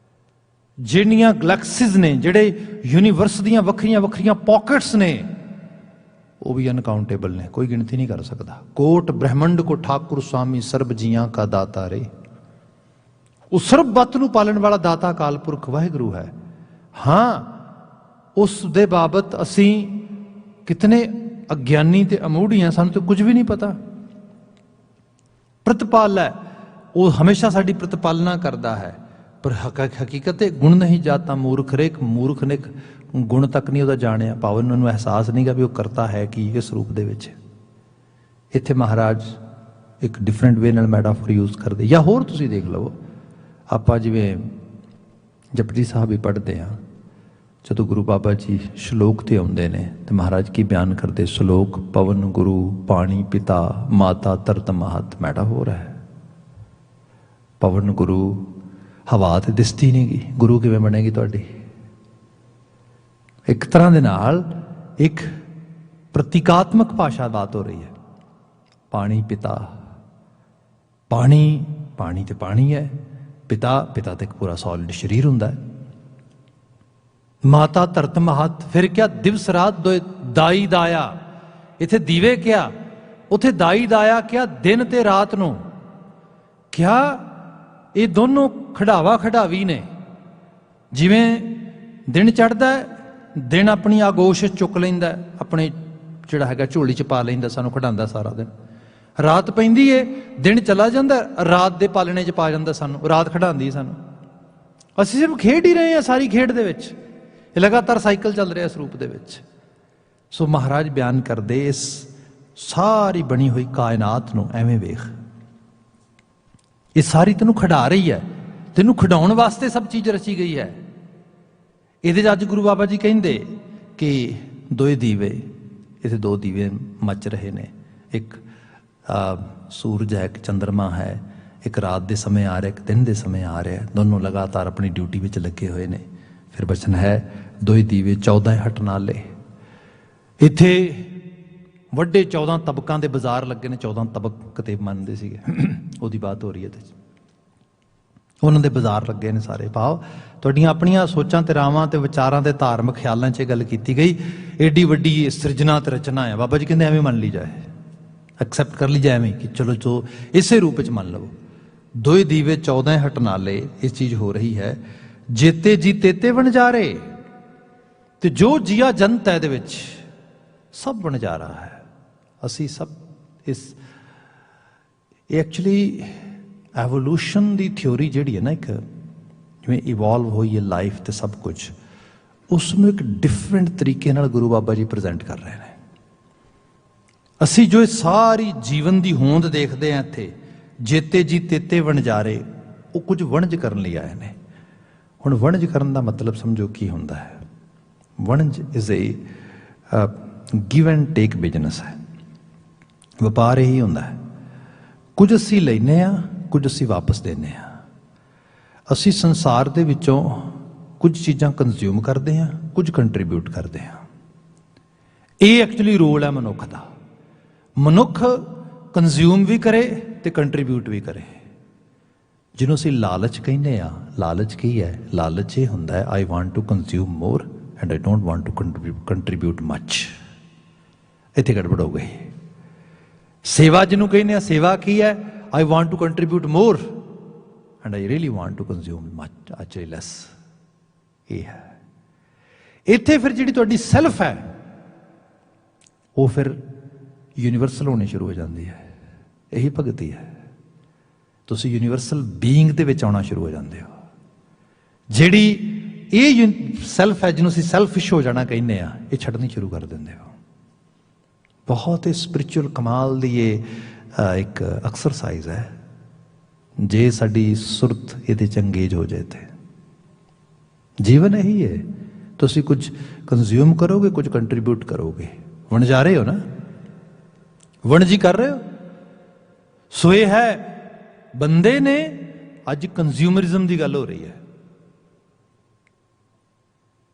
ਜਿਹੜੀਆਂ ਗਲੈਕਸੀਜ਼ ਨੇ, ਜਿਹੜੇ ਯੂਨੀਵਰਸ ਦੀਆਂ ਵੱਖਰੀਆਂ ਵੱਖਰੀਆਂ ਪੌਕਟਸ ਨੇ, ਉਹ ਵੀ ਅਨਕਾਊਂਟੇਬਲ ਨੇ, ਕੋਈ ਗਿਣਤੀ ਨਹੀਂ ਕਰ ਸਕਦਾ। ਕੋਟ ਬ੍ਰਹਿਮੰਡ ਕੋ ਠਾਕੁਰ ਸੁਆਮੀ, ਸਰਬ ਜੀਆਂ ਕਾ ਦਾਤਾ ਰੇ। ਉਹ ਸਰਬ ਬੱਤ ਨੂੰ ਪਾਲਣ ਵਾਲਾ ਦਾਤਾ ਅਕਾਲ ਪੁਰਖ ਵਾਹਿਗੁਰੂ ਹੈ। ਹਾਂ, ਉਸ ਦੇ ਬਾਬਤ ਅਸੀਂ ਕਿਤਨੇ ਅਗਿਆਨੀ ਤੇ ਅਮੂੜੀ ਹਾਂ, ਸਾਨੂੰ ਤਾਂ ਕੁਝ ਵੀ ਨਹੀਂ ਪਤਾ। ਪ੍ਰਤਪਾਲ ਹੈ, ਉਹ ਹਮੇਸ਼ਾ ਸਾਡੀ ਪ੍ਰਤਪਾਲਨਾ ਕਰਦਾ ਹੈ, ਪਰ ਹਕੀਕਤ ਗੁਣ ਨਹੀਂ ਜਾਤਾ ਮੂਰਖ ਰੇ। ਮੂਰਖ ਨੇ ਗੁਣ ਤੱਕ ਨਹੀਂ ਉਹਦਾ ਜਾਣਿਆ, ਭਾਵਨ ਉਹਨੂੰ ਅਹਿਸਾਸ ਨਹੀਂਗਾ ਵੀ ਉਹ ਕਰਤਾ ਹੈ ਕੀ ਇਸ ਰੂਪ ਦੇ ਵਿੱਚ। ਇੱਥੇ ਮਹਾਰਾਜ ਇੱਕ ਡਿਫਰੈਂਟ ਵੇ ਨਾਲ ਮੈਟਾਫੋਰ ਯੂਜ਼ ਕਰਦੇ। ਜਾਂ ਹੋਰ ਤੁਸੀਂ ਦੇਖ ਲਵੋ, ਆਪਾਂ ਜਿਵੇਂ ਜਪਜੀ ਸਾਹਿਬ ਹੀ ਪੜ੍ਹਦੇ ਹਾਂ, ਜਦੋਂ ਗੁਰੂ ਬਾਬਾ ਜੀ ਸ਼ਲੋਕ ਤੇ ਆਉਂਦੇ ਨੇ ਤੇ ਮਹਾਰਾਜ ਕੀ ਬਿਆਨ ਕਰਦੇ? ਸ਼ਲੋਕ ਪਵਨ ਗੁਰੂ ਪਾਣੀ ਪਿਤਾ ਮਾਤਾ ਤਰਤ ਮਹਤ। ਮੈਟਾਫੋਰ ਹੈ। ਪਵਨ ਗੁਰੂ, ਹਵਾ ਤੇ ਦਿਸਦੀ ਨਹੀਂ ਗੀ, ਗੁਰੂ ਕਿਵੇਂ ਬਣੇਗੀ ਤੁਹਾਡੀ? ਇੱਕ ਤਰ੍ਹਾਂ ਦੇ ਨਾਲ ਇੱਕ ਪ੍ਰਤੀਕਾਤਮਕ ਭਾਸ਼ਾ ਬਾਤ ਹੋ ਰਹੀ ਹੈ। ਪਾਣੀ ਪਿਤਾ, ਪਾਣੀ ਪਾਣੀ ਤੇ ਪਾਣੀ ਹੈ, ਪਿਤਾ ਪਿਤਾ ਤੇ ਇੱਕ ਪੂਰਾ ਸੋਲਿਡ ਸਰੀਰ ਹੁੰਦਾ ਹੈ। ਮਾਤਾ ਧਰਤ ਮਹਤ, ਫਿਰ ਕਿਆ ਦਿਵਸ ਰਾਤ ਦਾਈ ਦਾਇਆ। ਇੱਥੇ ਦੀਵੇ ਕਿਆ, ਉੱਥੇ ਦਾਈ ਦਾਇਆ ਕਿਆ, ਦਿਨ ਤੇ ਰਾਤ ਨੂੰ ਕਿਆ। ਇਹ ਦੋਨੋਂ ਖੜਾਵਾ ਖੜਾਵੀ ਨੇ। ਜਿਵੇਂ ਦਿਨ ਚੜ੍ਹਦਾ, ਦਿਨ ਆਪਣੀ ਆਗੋਸ਼ ਚੁੱਕ ਲੈਂਦਾ, ਆਪਣੇ ਜਿਹੜਾ ਹੈਗਾ ਝੋਲੀ 'ਚ ਪਾ ਲੈਂਦਾ, ਸਾਨੂੰ ਖੜਾਉਂਦਾ ਸਾਰਾ ਦਿਨ। ਰਾਤ ਪੈਂਦੀ ਏ, ਦਿਨ ਚਲਾ ਜਾਂਦਾ, ਰਾਤ ਦੇ ਪਾਲਣੇ 'ਚ ਪਾ ਜਾਂਦਾ ਸਾਨੂੰ, ਰਾਤ ਖੜਾਉਂਦੀ ਸਾਨੂੰ। ਅਸੀਂ ਸਿਰਫ ਖੇਡ ਹੀ ਰਹੇ ਹਾਂ ਸਾਰੀ ਖੇਡ ਦੇ ਵਿੱਚ। ਇਹ ਲਗਾਤਾਰ ਸਾਈਕਲ ਚੱਲ ਰਿਹਾ ਇਸ ਰੂਪ ਦੇ ਵਿੱਚ। ਸੋ ਮਹਾਰਾਜ ਬਿਆਨ ਕਰਦੇ, ਇਸ ਸਾਰੀ ਬਣੀ ਹੋਈ ਕਾਇਨਾਤ ਨੂੰ ਐਵੇਂ ਵੇਖ, ਇਹ ਸਾਰੀ ਤੈਨੂੰ ਖਿਡਾ ਰਹੀ ਹੈ, ਤੈਨੂੰ ਖਿਡਾਉਣ ਵਾਸਤੇ ਸਭ ਚੀਜ਼ ਰਚੀ ਗਈ ਹੈ। ਇਹਦੇ 'ਚ ਅੱਜ ਗੁਰੂ ਬਾਬਾ ਜੀ ਕਹਿੰਦੇ कि दोए दीवे, इत्थे दो दीवे मच रहे ने, एक सूरज है, एक चंद्रमा है, एक रात के समय आ रहा, एक दिन के समय आ रहा है, दोनों लगातार अपनी ड्यूटी में लगे हुए ने। फिर वचन है दोए दीवे 14 हट नाले। इत्थे ਵੱਡੇ 14 ਤਬਕਾਂ ਦੇ ਬਾਜ਼ਾਰ ਲੱਗੇ ਨੇ। 14 ਤਬਕ ਕਿਤੇ ਮੰਨਦੇ ਸੀਗੇ, ਉਹਦੀ ਬਾਤ ਹੋ ਰਹੀ ਹੈ। ਉਹਨਾਂ ਦੇ ਬਾਜ਼ਾਰ ਲੱਗੇ ਨੇ ਸਾਰੇ। ਭਾਵ ਤੁਹਾਡੀਆਂ ਆਪਣੀਆਂ ਸੋਚਾਂ ਤੇ ਰਾਵਾਂ ਤੇ ਵਿਚਾਰਾਂ ਤੇ ਧਾਰਮਿਕ ਖਿਆਲਾਂ 'ਚ ਇਹ ਗੱਲ ਕੀਤੀ ਗਈ, ਏਡੀ ਵੱਡੀ ਸਿਰਜਣਾ ਤੇ ਰਚਨਾ ਹੈ। ਬਾਬਾ ਜੀ ਕਹਿੰਦੇ ਐਵੇਂ ਮੰਨ ਲਈ ਜਾਏ, ਐਕਸੈਪਟ ਕਰ ਲਈ ਜਾਏ ਐਵੇਂ ਕਿ ਚਲੋ ਜੋ ਇਸੇ ਰੂਪ ਵਿੱਚ ਮੰਨ ਲਵੋ। ਦੋਏ ਦੀਵੇ 14 ਹਟ ਨਾਲੇ, ਇਹ ਚੀਜ਼ ਹੋ ਰਹੀ ਹੈ। ਜੇਤੇ ਜੀ ਤੇਤੇ ਵਣਜਾਰੇ, ਤੇ ਜੋ ਜੀਆ ਜਨਤ ਹੈ ਇਹਦੇ ਵਿੱਚ ਸਭ ਵਣਜਾਰਾ ਹੈ। ਅਸੀਂ ਸਭ ਇਸ ਐਕਚੁਅਲੀ ਐਵੋਲੂਸ਼ਨ ਦੀ ਥਿਓਰੀ ਜਿਹੜੀ ਹੈ ਨਾ, ਇੱਕ ਜਿਵੇਂ ਇਵੋਲਵ ਹੋਈ ਹੈ ਲਾਈਫ ਤੇ ਸਭ ਕੁਝ, ਉਸ ਨੂੰ ਇੱਕ ਡਿਫਰੈਂਟ ਤਰੀਕੇ ਨਾਲ ਗੁਰੂ ਬਾਬਾ ਜੀ ਪ੍ਰੈਜ਼ੈਂਟ ਕਰ ਰਹੇ ਨੇ। ਅਸੀਂ ਜੋ ਇਹ ਸਾਰੀ ਜੀਵਨ ਦੀ ਹੋਂਦ ਦੇਖਦੇ ਹਾਂ ਇੱਥੇ, ਜੇਤੇ ਜੀ ਤੇਤੇ ਵਣਜਾਰੇ, ਉਹ ਕੁਝ ਵਣਜ ਕਰਨ ਲਈ ਆਏ ਨੇ। ਹੁਣ ਵਣਜ ਕਰਨ ਦਾ ਮਤਲਬ ਸਮਝੋ ਕੀ ਹੁੰਦਾ ਹੈ। ਵਣਜ is a give and take business ਹੈ। ਵਪਾਰ ਇਹੀ ਹੁੰਦਾ ਹੈ, ਕੁਝ ਅਸੀਂ ਲੈਂਦੇ ਹਾਂ, ਕੁਝ ਅਸੀਂ ਵਾਪਸ ਦਿੰਦੇ ਹਾਂ। ਅਸੀਂ ਸੰਸਾਰ ਦੇ ਵਿੱਚੋਂ ਕੁਝ ਚੀਜ਼ਾਂ ਕੰਜ਼ਿਊਮ ਕਰਦੇ ਹਾਂ, ਕੁਝ ਕੰਟਰੀਬਿਊਟ ਕਰਦੇ ਹਾਂ। ਇਹ ਐਕਚੁਅਲੀ ਰੋਲ ਹੈ ਮਨੁੱਖ ਦਾ। ਮਨੁੱਖ ਕੰਜ਼ਿਊਮ ਵੀ ਕਰੇ ਤੇ ਕੰਟਰੀਬਿਊਟ ਵੀ ਕਰੇ। ਜਿਹਨੂੰ ਅਸੀਂ ਲਾਲਚ ਕਹਿੰਦੇ ਆ, ਲਾਲਚ ਕੀ ਹੈ? ਲਾਲਚ ਇਹ ਹੁੰਦਾ ਹੈ I want to consume more and I don't want to contribute much. ਇੱਥੇ ਗੜਬੜ ਹੋ ਗਈ। ਸੇਵਾ ਜਿਹਨੂੰ ਕਹਿੰਦੇ ਆ, ਸੇਵਾ ਕੀ ਹੈ? I want to contribute more and I really want to consume much, actually less. ਇਹ ਹੈ। ਇੱਥੇ ਫਿਰ ਜਿਹੜੀ ਤੁਹਾਡੀ ਸੈਲਫ ਹੈ ਉਹ ਫਿਰ ਯੂਨੀਵਰਸਲ ਹੋਣੀ ਸ਼ੁਰੂ ਹੋ ਜਾਂਦੀ ਹੈ। ਇਹੀ ਭਗਤੀ ਹੈ। ਤੁਸੀਂ ਯੂਨੀਵਰਸਲ ਬੀਇੰਗ ਦੇ ਵਿੱਚ ਆਉਣਾ ਸ਼ੁਰੂ ਹੋ ਜਾਂਦੇ ਹੋ। ਜਿਹੜੀ ਇਹ ਸੈਲਫ ਹੈ, ਜਿਹਨੂੰ ਅਸੀਂ ਸੈਲਫਿਸ਼ ਹੋ ਜਾਣਾ ਕਹਿੰਦੇ ਆ, ਇਹ ਛੱਡਣੀ ਸ਼ੁਰੂ ਕਰ ਦਿੰਦੇ ਹੋ। ਬਹੁਤ ਹੀ ਸਪਿਰਿਚੁਅਲ ਕਮਾਲ ਦੀ ਇਹ ਇੱਕ ਐਕਸਰਸਾਈਜ਼ ਹੈ। ਜੇ ਸਾਡੀ ਸੁਰਤ ਇਹਦੇ 'ਚ ਅੰਗੇਜ ਹੋ ਜਾਏ ਤੇ ਜੀਵਨ ਇਹੀ ਹੈ। ਤੁਸੀਂ ਕੁਝ ਕੰਜ਼ਿਊਮ ਕਰੋਗੇ, ਕੁਝ ਕੰਟਰੀਬਿਊਟ ਕਰੋਗੇ। ਵਣਜਾ ਰਹੇ ਹੋ ਨਾ, ਵਣਜੀ ਕਰ ਰਹੇ ਹੋ। ਸੋ ਇਹ ਹੈ ਬੰਦੇ ਨੇ ਅੱਜ ਕੰਜ਼ਿਊਮਰਿਜ਼ਮ ਦੀ ਗੱਲ ਹੋ ਰਹੀ ਹੈ।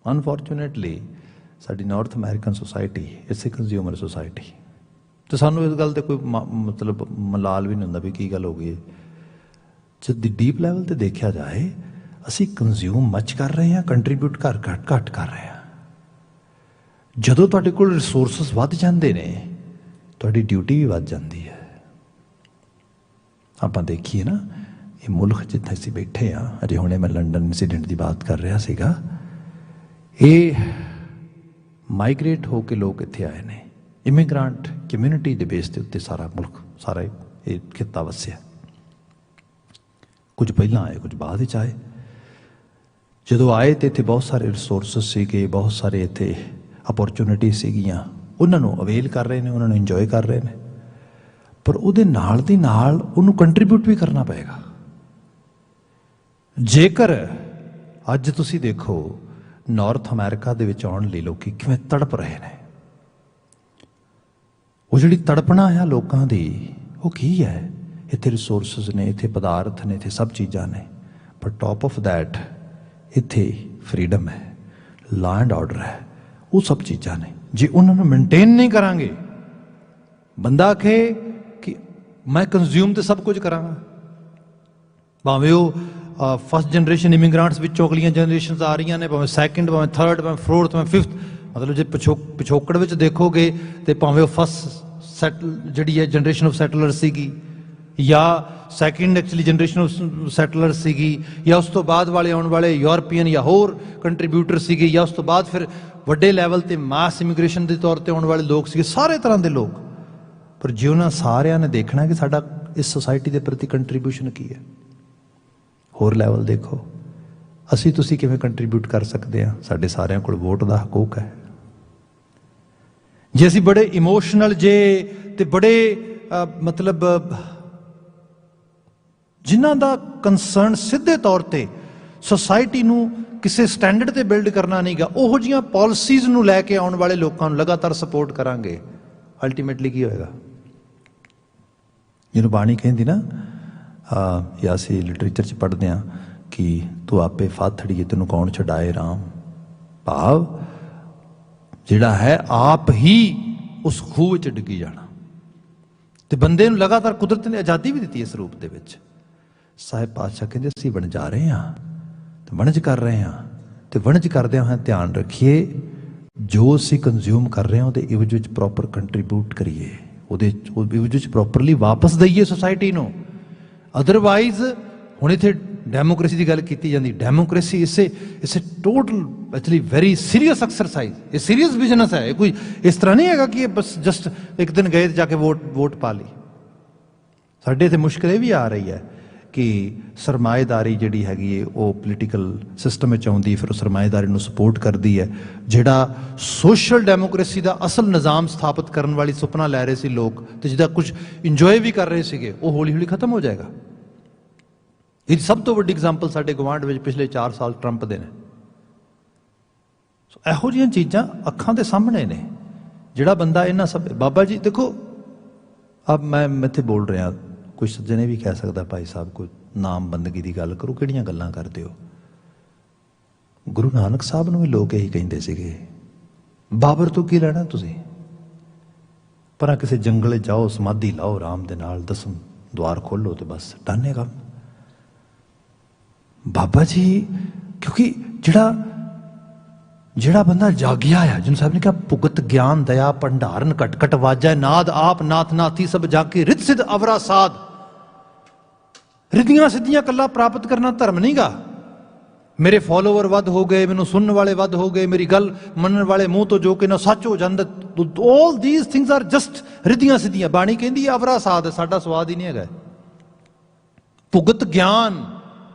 ਅਨਫੋਰਚੂਨੇਟਲੀ ਸਾਡੀ north American society it's A consumer society. ਤੇ ਸਾਨੂੰ ਇਸ ਗੱਲ ਤੇ ਕੋਈ ਮਤਲਬ ਮਲਾਲ ਵੀ ਨਹੀਂ ਹੁੰਦਾ ਵੀ ਕੀ ਗੱਲ ਹੋ ਗਈ। ਜਦ ਡੀਪ ਲੈਵਲ ਤੇ ਦੇਖਿਆ ਜਾਏ, ਅਸੀਂ ਕੰਜ਼ਿਊਮ ਮੱਚ ਕਰ ਰਹੇ ਹਾਂ, ਕੰਟਰੀਬਿਊਟ ਘੱਟ ਕਰ ਰਹੇ ਹਾਂ। ਜਦੋਂ ਤੁਹਾਡੇ ਕੋਲ ਰਿਸੋਰਸਿਸ ਵੱਧ ਜਾਂਦੇ ਨੇ, ਤੁਹਾਡੀ ਡਿਊਟੀ ਵੀ ਵੱਧ ਜਾਂਦੀ ਹੈ। ਆਪਾਂ ਦੇਖੀਏ ਨਾ, ਇਹ ਮੁਲਕ ਜਿੱਥੇ ਅਸੀਂ ਬੈਠੇ ਹਾਂ, ਅਜੇ ਹੁਣੇ ਮੈਂ ਲੰਡਨ ਇੰਸੀਡੈਂਟ ਦੀ ਬਾਤ ਕਰ ਰਿਹਾ ਸੀਗਾ। ਇਹ ਮਾਈਗ੍ਰੇਟ ਹੋ ਕੇ ਲੋਕ ਇੱਥੇ ਆਏ ਨੇ। ਇਮੀਗ੍ਰਾਂਟ ਕਮਿਊਨਿਟੀ ਦੇ ਬੇਸ ਦੇ ਉੱਤੇ ਸਾਰਾ ਮੁਲਕ, ਸਾਰਾ ਇਹ ਖਿੱਤਾ ਵਸਿਆ। ਕੁਝ ਪਹਿਲਾਂ ਆਏ, ਕੁਝ ਬਾਅਦ ਵਿੱਚ ਆਏ। ਜਦੋਂ ਆਏ ਤੇ ਇੱਥੇ ਬਹੁਤ ਸਾਰੇ ਰਿਸੋਰਸਿਸ ਸੀਗੇ, ਬਹੁਤ ਸਾਰੇ ਇੱਥੇ ਅਪੋਰਚੁਨਿਟੀ ਸੀਗੀਆਂ। ਉਹਨਾਂ ਨੂੰ ਅਵੇਲ ਕਰ ਰਹੇ ਨੇ, ਉਹਨਾਂ ਨੂੰ ਇੰਜੋਏ ਕਰ ਰਹੇ ਨੇ। ਪਰ ਉਹਦੇ ਨਾਲ ਦੀ ਨਾਲ ਉਹਨੂੰ ਕੰਟਰੀਬਿਊਟ ਵੀ ਕਰਨਾ ਪਏਗਾ। ਜੇਕਰ ਅੱਜ ਤੁਸੀਂ ਦੇਖੋ ਨਾਰਥ ਅਮਰੀਕਾ ਦੇ ਵਿੱਚ ਆਉਣ ਲਈ ਲੋਕੀ ਕਿਵੇਂ ਤੜਪ ਰਹੇ ਨੇ, ਉਹ ਜਿਹੜੀ ਤੜਪਣਾ ਆ ਲੋਕਾਂ ਦੀ, ਉਹ ਕੀ ਹੈ? ਇੱਥੇ ਰਿਸੋਰਸਿਸ ਨੇ, ਇੱਥੇ ਪਦਾਰਥ ਨੇ, ਇੱਥੇ ਸਭ ਚੀਜ਼ਾਂ ਨੇ। ਪਰ ਟੌਪ ਆਫ ਦੈਟ ਇੱਥੇ ਫਰੀਡਮ ਹੈ, ਲਾਅ ਐਂਡ ਆਰਡਰ ਹੈ, ਉਹ ਸਭ ਚੀਜ਼ਾਂ ਨੇ। ਜੇ ਉਹਨਾਂ ਨੂੰ ਮੇਨਟੇਨ ਨਹੀਂ ਕਰਾਂਗੇ, ਬੰਦਾ ਆਖੇ ਕਿ ਮੈਂ ਕੰਜ਼ਿਊਮ ਤੇ ਸਭ ਕੁਝ ਕਰਾਂਗਾ, ਭਾਵੇਂ ਉਹ ਫਸਟ ਜਨਰੇਸ਼ਨ ਇਮੀਗ੍ਰਾਂਟਸ ਵਿੱਚੋਂ ਅਗਲੀਆਂ ਜਨਰੇਸ਼ਨਸ ਆ ਰਹੀਆਂ ਨੇ, ਭਾਵੇਂ ਸੈਕਿੰਡ, ਭਾਵੇਂ ਥਰਡ, ਭਾਵੇਂ ਫੋਰਥ, ਭਾਵੇਂ ਫਿਫਥ। ਮਤਲਬ ਜੇ ਪਿਛੋਕੜ ਵਿੱਚ ਦੇਖੋਗੇ ਤੇ ਭਾਵੇਂ ਉਹ ਫਸਟ ਜਿਹੜੀ ਹੈ ਜਨਰੇਸ਼ਨ ਆਫ ਸੈਟਲਰ ਸੀਗੀ, ਜਾਂ second actually generation of settler ਸੀਗੀ, ਜਾਂ ਉਸ ਤੋਂ ਬਾਅਦ ਵਾਲੇ ਆਉਣ ਵਾਲੇ ਯੂਰਪੀਅਨ ਜਾਂ ਹੋਰ ਕੰਟਰੀਬਿਊਟਰ ਸੀਗੇ, ਜਾਂ ਉਸ ਤੋਂ ਬਾਅਦ ਫਿਰ ਵੱਡੇ ਲੈਵਲ ਤੇ ਮਾਸ ਇਮੀਗ੍ਰੇਸ਼ਨ ਦੇ ਤੌਰ ਤੇ ਆਉਣ ਵਾਲੇ ਲੋਕ ਸੀਗੇ, ਸਾਰੇ ਤਰ੍ਹਾਂ ਦੇ ਲੋਕ। ਪਰ ਜੇ ਉਹਨਾਂ ਸਾਰਿਆਂ ਨੇ ਦੇਖਣਾ ਕਿ ਸਾਡਾ ਇਸ ਸੋਸਾਇਟੀ ਦੇ ਪ੍ਰਤੀ ਕੰਟਰੀਬਿਊਸ਼ਨ ਕੀ ਹੈ, ਹੋਰ ਲੈਵਲ ਦੇਖੋ। ਅਸੀਂ ਤੁਸੀਂ ਕਿਵੇਂ ਕੰਟਰੀਬਿਊਟ ਕਰ ਸਕਦੇ ਹਾਂ? ਸਾਡੇ ਸਾਰਿਆਂ ਕੋਲ ਵੋਟ ਦਾ ਹਕੂਕ ਹੈ। ਜੇ ਅਸੀਂ ਬੜੇ ਇਮੋਸ਼ਨਲ ਜੇ ਤੇ ਬੜੇ ਮਤਲਬ ਜਿਨ੍ਹਾਂ ਦਾ ਕੰਸਰਨ ਸਿੱਧੇ ਤੌਰ ਤੇ ਸੋਸਾਇਟੀ ਨੂੰ ਕਿਸੇ ਸਟੈਂਡਰਡ ਤੇ ਬਿਲਡ ਕਰਨਾ ਨਹੀਂਗਾ, ਉਹੋ ਜਿਹੀਆਂ ਪਾਲਿਸੀਜ਼ ਨੂੰ ਲੈ ਕੇ ਆਉਣ ਵਾਲੇ ਲੋਕਾਂ ਨੂੰ ਲਗਾਤਾਰ ਸਪੋਰਟ ਕਰਾਂਗੇ, ਅਲਟੀਮੇਟਲੀ ਕੀ ਹੋਏਗਾ? ਜਿਹਨੂੰ ਬਾਣੀ ਕਹਿੰਦੀ ਨਾ, ਜਾਂ ਅਸੀਂ ਲਿਟਰੇਚਰ 'ਚ ਪੜ੍ਹਦੇ ਹਾਂ ਕਿ ਤੂੰ ਆਪੇ ਫਾਥੜੀਏ ਤੈਨੂੰ ਕੌਣ ਛਡਾਏ ਰਾਮ, ਭਾਵ ਜਿਹੜਾ ਹੈ ਆਪ ਹੀ ਉਸ ਖੂਹ ਵਿੱਚ ਡਿੱਗੀ ਜਾਣਾ। ਤੇ ਬੰਦੇ ਨੂੰ ਲਗਾਤਾਰ ਕੁਦਰਤ ਨੇ ਆਜ਼ਾਦੀ ਵੀ ਦਿੱਤੀ ਇਸ ਰੂਪ ਦੇ ਵਿੱਚ। ਸਾਹਿਬ ਪਾਤਸ਼ਾਹ ਕਹਿੰਦੇ ਅਸੀਂ ਵਣਜਾ ਰਹੇ ਹਾਂ ਤੇ ਵਣਜ ਕਰ ਰਹੇ ਹਾਂ, ਤੇ ਵਣਜ ਕਰਦਿਆਂ ਹੋਇਆ ਧਿਆਨ ਰੱਖੀਏ ਜੋ ਅਸੀਂ ਕੰਜ਼ਿਊਮ ਕਰ ਰਹੇ ਹਾਂ ਉਹਦੇ ਇਵਜ ਵਿੱਚ ਪ੍ਰੋਪਰ ਕੰਟਰੀਬਿਊਟ ਕਰੀਏ, ਉਹਦੇ ਇਵਜ ਵਿੱਚ ਪ੍ਰੋਪਰਲੀ ਵਾਪਸ ਦਈਏ ਸੋਸਾਇਟੀ ਨੂੰ। ਅਦਰਵਾਈਜ਼ ਹੁਣ ਇੱਥੇ ਡੈਮੋਕ੍ਰੇਸੀ ਦੀ ਗੱਲ ਕੀਤੀ ਜਾਂਦੀ, ਡੈਮੋਕ੍ਰੇਸੀ ਇਸੇ total actually very serious exercise, ਇਹ ਸੀਰੀਅਸ ਬਿਜ਼ਨਸ ਹੈ। ਇਹ ਕੋਈ ਇਸ ਤਰ੍ਹਾਂ ਨਹੀਂ ਹੈਗਾ ਕਿ ਇਹ ਬਸ ਜਸਟ ਇੱਕ ਦਿਨ ਗਏ ਜਾ ਕੇ ਵੋਟ ਪਾ ਲਈ। ਸਾਡੇ ਇੱਥੇ ਮੁਸ਼ਕਿਲ ਇਹ ਵੀ ਆ ਰਹੀ ਹੈ ਕਿ ਸਰਮਾਏਦਾਰੀ ਜਿਹੜੀ ਹੈਗੀ ਹੈ ਉਹ ਪੋਲੀਟੀਕਲ ਸਿਸਟਮ ਵਿੱਚ ਆਉਂਦੀ, ਫਿਰ ਉਹ ਸਰਮਾਏਦਾਰੀ ਨੂੰ ਸਪੋਰਟ ਕਰਦੀ ਹੈ। ਜਿਹੜਾ ਸੋਸ਼ਲ ਡੈਮੋਕ੍ਰੇਸੀ ਦਾ ਅਸਲ ਨਿਜ਼ਾਮ ਸਥਾਪਿਤ ਕਰਨ ਵਾਲੀ ਸੁਪਨਾ ਲੈ ਰਹੇ ਸੀ ਲੋਕ, ਤੇ ਜਿਹਦਾ ਕੁਝ ਇੰਜੋਏ ਵੀ ਕਰ ਰਹੇ ਸੀਗੇ, ਉਹ ਹੌਲੀ ਹੌਲੀ ਖਤਮ ਹੋ ਜਾਏਗਾ। ਇਹਦੀ ਸਭ ਤੋਂ ਵੱਡੀ ਐਗਜ਼ਾਮਪਲ ਸਾਡੇ ਗੁਆਂਢ ਵਿੱਚ ਪਿਛਲੇ 4 ਸਾਲ ਟਰੰਪ ਦੇ ਨੇ। ਇਹੋ ਜਿਹੀਆਂ ਚੀਜ਼ਾਂ ਅੱਖਾਂ ਦੇ ਸਾਹਮਣੇ ਨੇ। ਜਿਹੜਾ ਬੰਦਾ ਇਹਨਾਂ ਸਭ, ਬਾਬਾ ਜੀ ਦੇਖੋ, ਅਬ ਮੈਂ ਇੱਥੇ ਬੋਲ ਰਿਹਾ, ਕੋਈ ਸੱਜਣ ਇਹ ਵੀ ਕਹਿ ਸਕਦਾ ਭਾਈ ਸਾਹਿਬ ਕੋਈ ਨਾਮ ਬੰਦਗੀ ਦੀ ਗੱਲ ਕਰੋ, ਕਿਹੜੀਆਂ ਗੱਲਾਂ ਕਰਦੇ ਹੋ? ਗੁਰੂ ਨਾਨਕ ਸਾਹਿਬ ਨੂੰ ਵੀ ਲੋਕ ਇਹੀ ਕਹਿੰਦੇ ਸੀਗੇ, ਬਾਬਰ ਤੋਂ ਕੀ ਲੈਣਾ ਤੁਸੀਂ, ਪਰ ਕਿਸੇ ਜੰਗਲ ਜਾਓ, ਸਮਾਧੀ ਲਾਓ ਰਾਮ ਦੇ ਨਾਲ, 10 ਦੁਆਰ ਖੋਲੋ ਤੇ ਬਸ ਡਾਨੇ ਕੰਮ। ਬਾਬਾ ਜੀ ਕਿਉਂਕਿ ਜਿਹੜਾ ਬੰਦਾ ਜਾਗਿਆ ਆ, ਜਿਹਨੂੰ ਸਾਹਿਬ ਨੇ ਕਿਹਾ ਭੁਗਤ ਗਿਆਨ ਦਇਆ ਭੰਡਾਰਨ ਘਟ ਘਟ ਵਾਜੈ ਨਾਦ, ਆਪ ਨਾਥ ਨਾਥੀ ਸਭ ਜਾ ਕੇ ਰਿੱਧ ਸਿੱਧ ਅਵਰਾ ਸਾਧ। ਰਿੱਧੀਆਂ ਸਿੱਧੀਆਂ ਕੱਲਾ ਪ੍ਰਾਪਤ ਕਰਨਾ ਧਰਮ ਨਹੀਂਗਾ। ਮੇਰੇ ਫੋਲੋਵਰ ਵੱਧ ਹੋ ਗਏ, ਮੈਨੂੰ ਸੁਣਨ ਵਾਲੇ ਵੱਧ ਹੋ ਗਏ, ਮੇਰੀ ਗੱਲ ਮੰਨਣ ਵਾਲੇ ਮੂੰਹ ਤੋਂ ਜੋ ਕਿ ਨਾ ਸੱਚ ਹੋ ਜਾਂਦਾ, all these things are just ਰਿੱਧੀਆਂ ਸਿੱਧੀਆਂ। ਬਾਣੀ ਕਹਿੰਦੀ ਅਵਰਾ ਸਾਧ, ਸਾਡਾ ਸਵਾਦ ਹੀ ਨਹੀਂ ਹੈਗਾ। ਭੁਗਤ ਗਿਆਨ,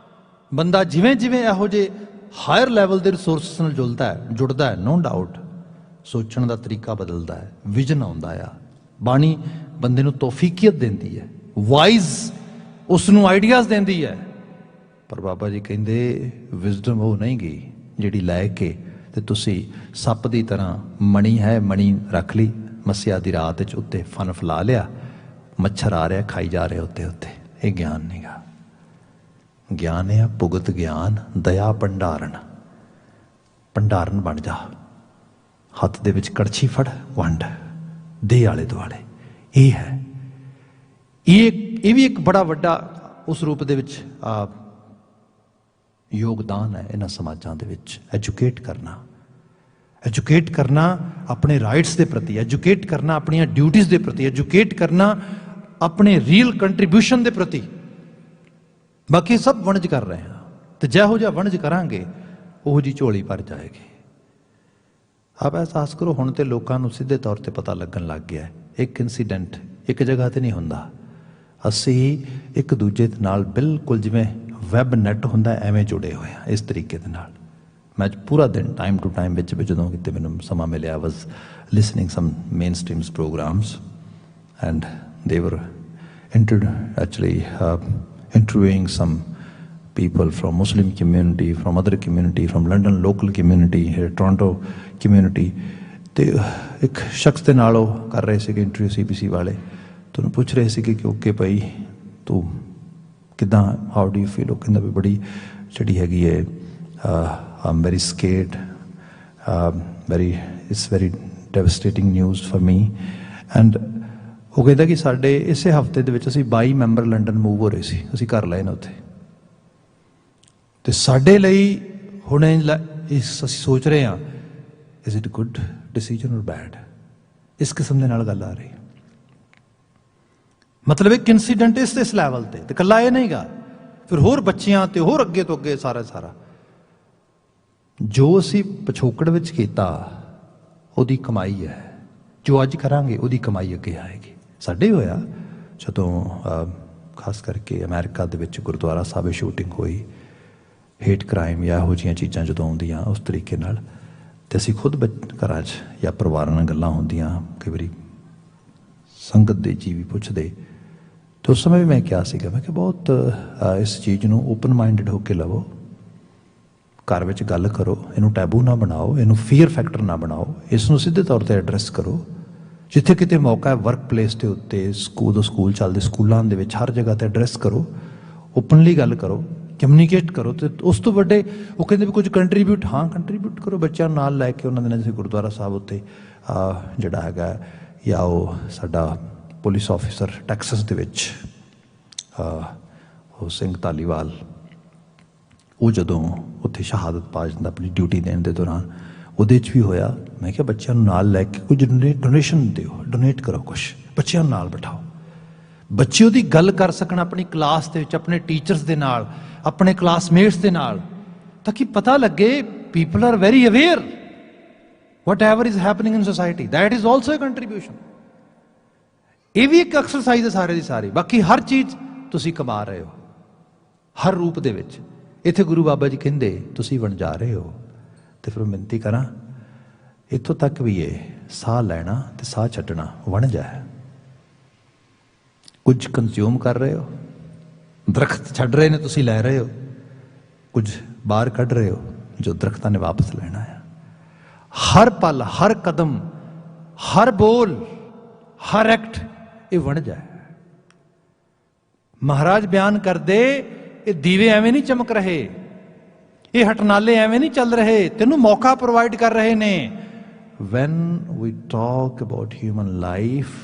ਬੰਦਾ ਜਿਵੇਂ ਜਿਵੇਂ ਇਹੋ ਜਿਹੇ ਹਾਇਰ ਲੈਵਲ ਦੇ ਰਿਸੋਰਸਿਸ ਨਾਲ ਜੁੜਦਾ ਹੈ, ਨੋ ਡਾਊਟ ਸੋਚਣ ਦਾ ਤਰੀਕਾ ਬਦਲਦਾ ਹੈ, ਵਿਜ਼ਨ ਆਉਂਦਾ ਆ। ਬਾਣੀ ਬੰਦੇ ਨੂੰ ਤੌਫੀਕੀਅਤ ਦਿੰਦੀ ਹੈ, ਵਾਈਜ਼ ਉਸ ਨੂੰ ਆਈਡੀਆਜ਼ ਦਿੰਦੀ ਹੈ। ਪਰ ਬਾਬਾ ਜੀ ਕਹਿੰਦੇ ਵਿਜ਼ਡਮ ਉਹ ਨਹੀਂ ਗਈ ਜਿਹੜੀ ਲੈ ਕੇ ਤੇ ਤੁਸੀਂ ਸੱਪ ਦੀ ਤਰ੍ਹਾਂ ਮਣੀ ਹੈ, ਮਣੀ ਰੱਖ ਲਈ ਮੱਸਿਆ ਦੀ ਰਾਤ ਵਿੱਚ, ਉੱਤੇ ਫਨ ਫਲਾ ਲਿਆ, ਮੱਛਰ ਆ ਰਿਹਾ ਖਾਈ ਜਾ ਰਿਹਾ ਉੱਤੇ ਉੱਤੇ। ਇਹ ਗਿਆਨ ਨਹੀਂ ਗਾ। ਗਿਆਨ ਹੈ ਭੁਗਤ ਗਿਆਨ ਦਇਆ ਭੰਡਾਰਨ। ਭੰਡਾਰਨ ਬਣ ਜਾ, ਹੱਥ ਦੇ ਵਿੱਚ ਕੜਛੀ ਫੜ, ਵੰਡ ਦੇ ਆਲੇ ਦੁਆਲੇ। ਇਹ ਹੈ, ਇਹ ਵੀ ਇੱਕ ਬੜਾ ਵੱਡਾ ਉਸ ਰੂਪ ਦੇ ਵਿੱਚ ਯੋਗਦਾਨ ਹੈ ਇਹਨਾਂ ਸਮਾਜਾਂ ਦੇ ਵਿੱਚ। ਐਜੂਕੇਟ ਕਰਨਾ ਆਪਣੇ ਰਾਈਟਸ ਦੇ ਪ੍ਰਤੀ, ਐਜੂਕੇਟ ਕਰਨਾ ਆਪਣੀਆਂ ਡਿਊਟੀਜ਼ ਦੇ ਪ੍ਰਤੀ, ਐਜੂਕੇਟ ਕਰਨਾ ਆਪਣੇ ਰੀਅਲ ਕੰਟਰੀਬਿਊਸ਼ਨ ਦੇ ਪ੍ਰਤੀ। ਬਾਕੀ ਸਭ ਵਣਜ ਕਰ ਰਹੇ ਹਾਂ, ਤੇ ਜਿਹੋ ਜਿਹਾ ਵਣਜ ਕਰਾਂਗੇ ਉਹੋ ਜਿਹੀ ਝੋਲੀ ਭਰ ਜਾਏਗੀ। ਆਪ ਅਹਿਸਾਸ ਕਰੋ, ਹੁਣ ਤੇ ਲੋਕਾਂ ਨੂੰ ਸਿੱਧੇ ਤੌਰ ਤੇ ਪਤਾ ਲੱਗਣ ਲੱਗ ਗਿਆ ਹੈ। ਇੱਕ ਇਨਸੀਡੈਂਟ ਇੱਕ ਜਗ੍ਹਾ ਤੇ ਨਹੀਂ ਹੁੰਦਾ, ਅਸੀਂ ਇੱਕ ਦੂਜੇ ਦੇ ਨਾਲ ਬਿਲਕੁਲ ਜਿਵੇਂ ਵੈਬ ਨੈੱਟ ਹੁੰਦਾ ਐਵੇਂ ਜੁੜੇ ਹੋਏ ਹਾਂ। ਇਸ ਤਰੀਕੇ ਦੇ ਨਾਲ ਮੈਂ ਪੂਰਾ ਦਿਨ ਟਾਈਮ ਟੂ ਟਾਈਮ ਵਿੱਚ ਜਦੋਂ ਕਿਤੇ ਮੈਨੂੰ ਸਮਾਂ ਮਿਲਿਆ, was listening some mainstream programs and they were interviewing some people from Muslim community, from other community, from London local community, here Toronto community। ਤੇ ਇੱਕ ਸ਼ਖਸ ਦੇ ਨਾਲ ਉਹ ਕਰ ਰਹੇ ਸੀਗੇ ਇੰਟਰਵਿਊ CBC ਵਾਲੇ, ਤੁਹਾਨੂੰ ਪੁੱਛ ਰਹੇ ਸੀਗੇ ਕਿ ਓਕੇ ਭਾਈ ਤੂੰ ਕਿੱਦਾਂ, ਹਾਊ ਡੂ ਯੂ ਫੀਲ? ਉਹ ਕਹਿੰਦਾ ਵੀ ਬੜੀ ਜਿਹੜੀ ਹੈਗੀ ਹੈ I'm very scared, it's very devastating news for me. And ਉਹ ਕਹਿੰਦਾ ਕਿ ਸਾਡੇ ਇਸੇ ਹਫ਼ਤੇ ਦੇ ਵਿੱਚ ਅਸੀਂ 22 ਮੈਂਬਰ ਲੰਡਨ ਮੂਵ ਹੋ ਰਹੇ ਸੀ, ਅਸੀਂ ਘਰ ਲਏ ਨੇ ਉੱਥੇ। ਤੇ ਸਾਡੇ ਲਈ ਹੁਣ ਅਸੀਂ ਸੋਚ ਰਹੇ ਹਾਂ ਇਜ਼ ਇਟ ਗੁੱਡ ਡਿਸੀਜਨ ਔਰ ਬੈਡ? ਇਸ ਕਿਸਮ ਦੇ ਨਾਲ ਗੱਲ ਆ ਰਹੀ। ਮਤਲਬ ਇੱਕ ਇਨਸੀਡੈਂਟ ਇਸ ਲੈਵਲ ਤੇ ਇਕੱਲਾ ਇਹ ਨਹੀਂਗਾ, ਫਿਰ ਹੋਰ ਬੱਚਿਆਂ ਤੇ ਹੋਰ ਅੱਗੇ ਤੋਂ ਅੱਗੇ ਸਾਰਾ ਜੋ ਅਸੀਂ ਪਿਛੋਕੜ ਵਿੱਚ ਕੀਤਾ ਉਹਦੀ ਕਮਾਈ ਹੈ, ਜੋ ਅੱਜ ਕਰਾਂਗੇ ਉਹਦੀ ਕਮਾਈ ਅੱਗੇ ਆਏਗੀ। ਸਾਡੇ ਹੀ ਹੋਇਆ ਜਦੋਂ ਖਾਸ ਕਰਕੇ ਅਮਰੀਕਾ ਦੇ ਵਿੱਚ ਗੁਰਦੁਆਰਾ ਸਾਹਿਬ ਸ਼ੂਟਿੰਗ ਹੋਈ, ਹੇਟ ਕ੍ਰਾਈਮ ਜਾਂ ਇਹੋ ਜਿਹੀਆਂ ਚੀਜ਼ਾਂ ਜਦੋਂ ਆਉਂਦੀਆਂ ਉਸ ਤਰੀਕੇ ਨਾਲ, ਤੇ ਅਸੀਂ ਖੁਦ ਘਰਾਂ 'ਚ ਜਾਂ ਪਰਿਵਾਰਾਂ ਨਾਲ ਗੱਲਾਂ ਹੁੰਦੀਆਂ, ਕਈ ਵਾਰੀ ਸੰਗਤ ਦੇ ਜੀ ਵੀ ਪੁੱਛਦੇ, ਤੇ ਉਸ ਸਮੇਂ ਵੀ ਮੈਂ ਕਿਹਾ ਸੀਗਾ, ਮੈਂ ਕਿਹਾ ਬਹੁਤ ਇਸ ਚੀਜ਼ ਨੂੰ ਓਪਨ ਮਾਈਂਡਡ ਹੋ ਕੇ ਲਵੋ। घर विच गल करो, इनू टैबू ना बनाओ, इनू फीयर फैक्टर ना बनाओ, इसनू सीधे तौर पर एड्रैस करो। जिथे किते मौका है वर्क प्लेस के उत्ते, स्कूल चलते स्कूलों के हर जगह पर एड्रैस करो, ओपनली गल करो, कम्यूनीकेट करो। तो उस तो वड्डे वो कहते भी कुछ कंट्रीब्यूट, हाँ कंट्रीब्यूट करो बच्चों नाल लैके। उन्होंने दिनों गुरुद्वारा साहब उत्ते जिहड़ा हैगा या वो साडा पुलिस ऑफिसर टैक्सस दे विच वो सिंह धालीवाल, वो जदों उत्थे शहादत पा जांदा अपनी ड्यूटी देने के दौरान, उहदे च भी होया। मैं क्या बच्चों नाल लैके कुछ डोनेशन दिओ, डोनेट करो, कुछ बच्चों नाल बिठाओ, बच्चे ਉਹਦੀ ਗੱਲ कर सकन अपनी क्लास ਦੇ ਵਿੱਚ, अपने टीचर्स ਦੇ ਨਾਲ, अपने क्लासमेट्स ਦੇ ਨਾਲ, ताकि पता लगे people are very aware whatever is happening in society, that is also a contribution। ਇਹ ਵੀ ਇੱਕ ਐਕਸਰਸਾਈਜ਼ ਹੈ ਸਾਰੇ ਦੀ ਸਾਰੀ। ਬਾਕੀ ਹਰ ਚੀਜ਼ ਤੁਸੀਂ ਕਮਾ ਰਹੇ ਹੋ ਹਰ ਰੂਪ ਦੇ ਵਿੱਚ। ਇੱਥੇ ਗੁਰੂ ਬਾਬਾ ਜੀ ਕਹਿੰਦੇ ਤੁਸੀਂ ਵਣਜਾ ਰਹੇ ਹੋ, ਤੇ ਫਿਰ ਬੇਨਤੀ ਕਰਾਂ ਇੱਥੋਂ ਤੱਕ ਵੀ ਇਹ ਸਾਹ ਲੈਣਾ ਤੇ ਸਾਹ ਛੱਡਣਾ ਵਣਜ ਹੈ। कुछ कंज्यूम कर रहे हो, दरख्त छड़ रहे ने तुसी लै रहे हो, कुछ बाहर कढ़ रहे हो जो दरख्तां ने वापस लेना है। हर पल, हर कदम, हर बोल, हर एक्ट ये वणज है। महाराज बयान कर दे ये दीवे एवें नहीं चमक रहे, ये हटनाले एवें नहीं चल रहे, तेनू मौका प्रोवाइड कर रहे ने। When we talk about human life,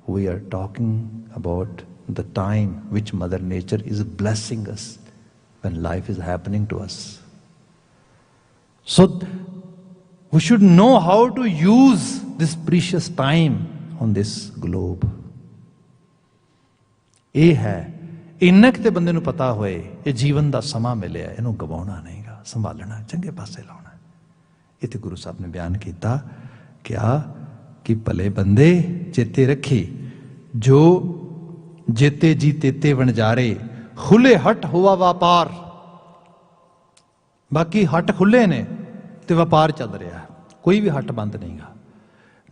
we are talking about the time which Mother Nature is blessing us when life is happening to us. So we should know how to use this precious time on this globe. ਇਹ ਹੈ ਇੰਨਾ ਕਿ ਤੇ ਬੰਦੇ ਨੂੰ ਪਤਾ ਹੋਏ ਇਹ ਜੀਵਨ ਦਾ ਸਮਾਂ ਮਿਲਿਆ, ਇਹਨੂੰ ਗਵਾਉਣਾ ਨਹੀਂਗਾ, ਸੰਭਾਲਣਾ, ਚੰਗੇ ਪਾਸੇ ਲਾਉਣਾ। ਇਹ ਤੇ ਗੁਰੂ ਸਾਹਿਬ ਨੇ ਬਿਆਨ ਕੀਤਾ ਕਿਹਾ ਕਿ ਭਲੇ ਬੰਦੇ ਚੇਤੇ ਰੱਖੀ जो जेते जी तेते वणजारे, खुले हट हुआ व्यापार। बाकी हट खुले ने ते व्यापार चल रहा, कोई भी हट बंद नहीं गा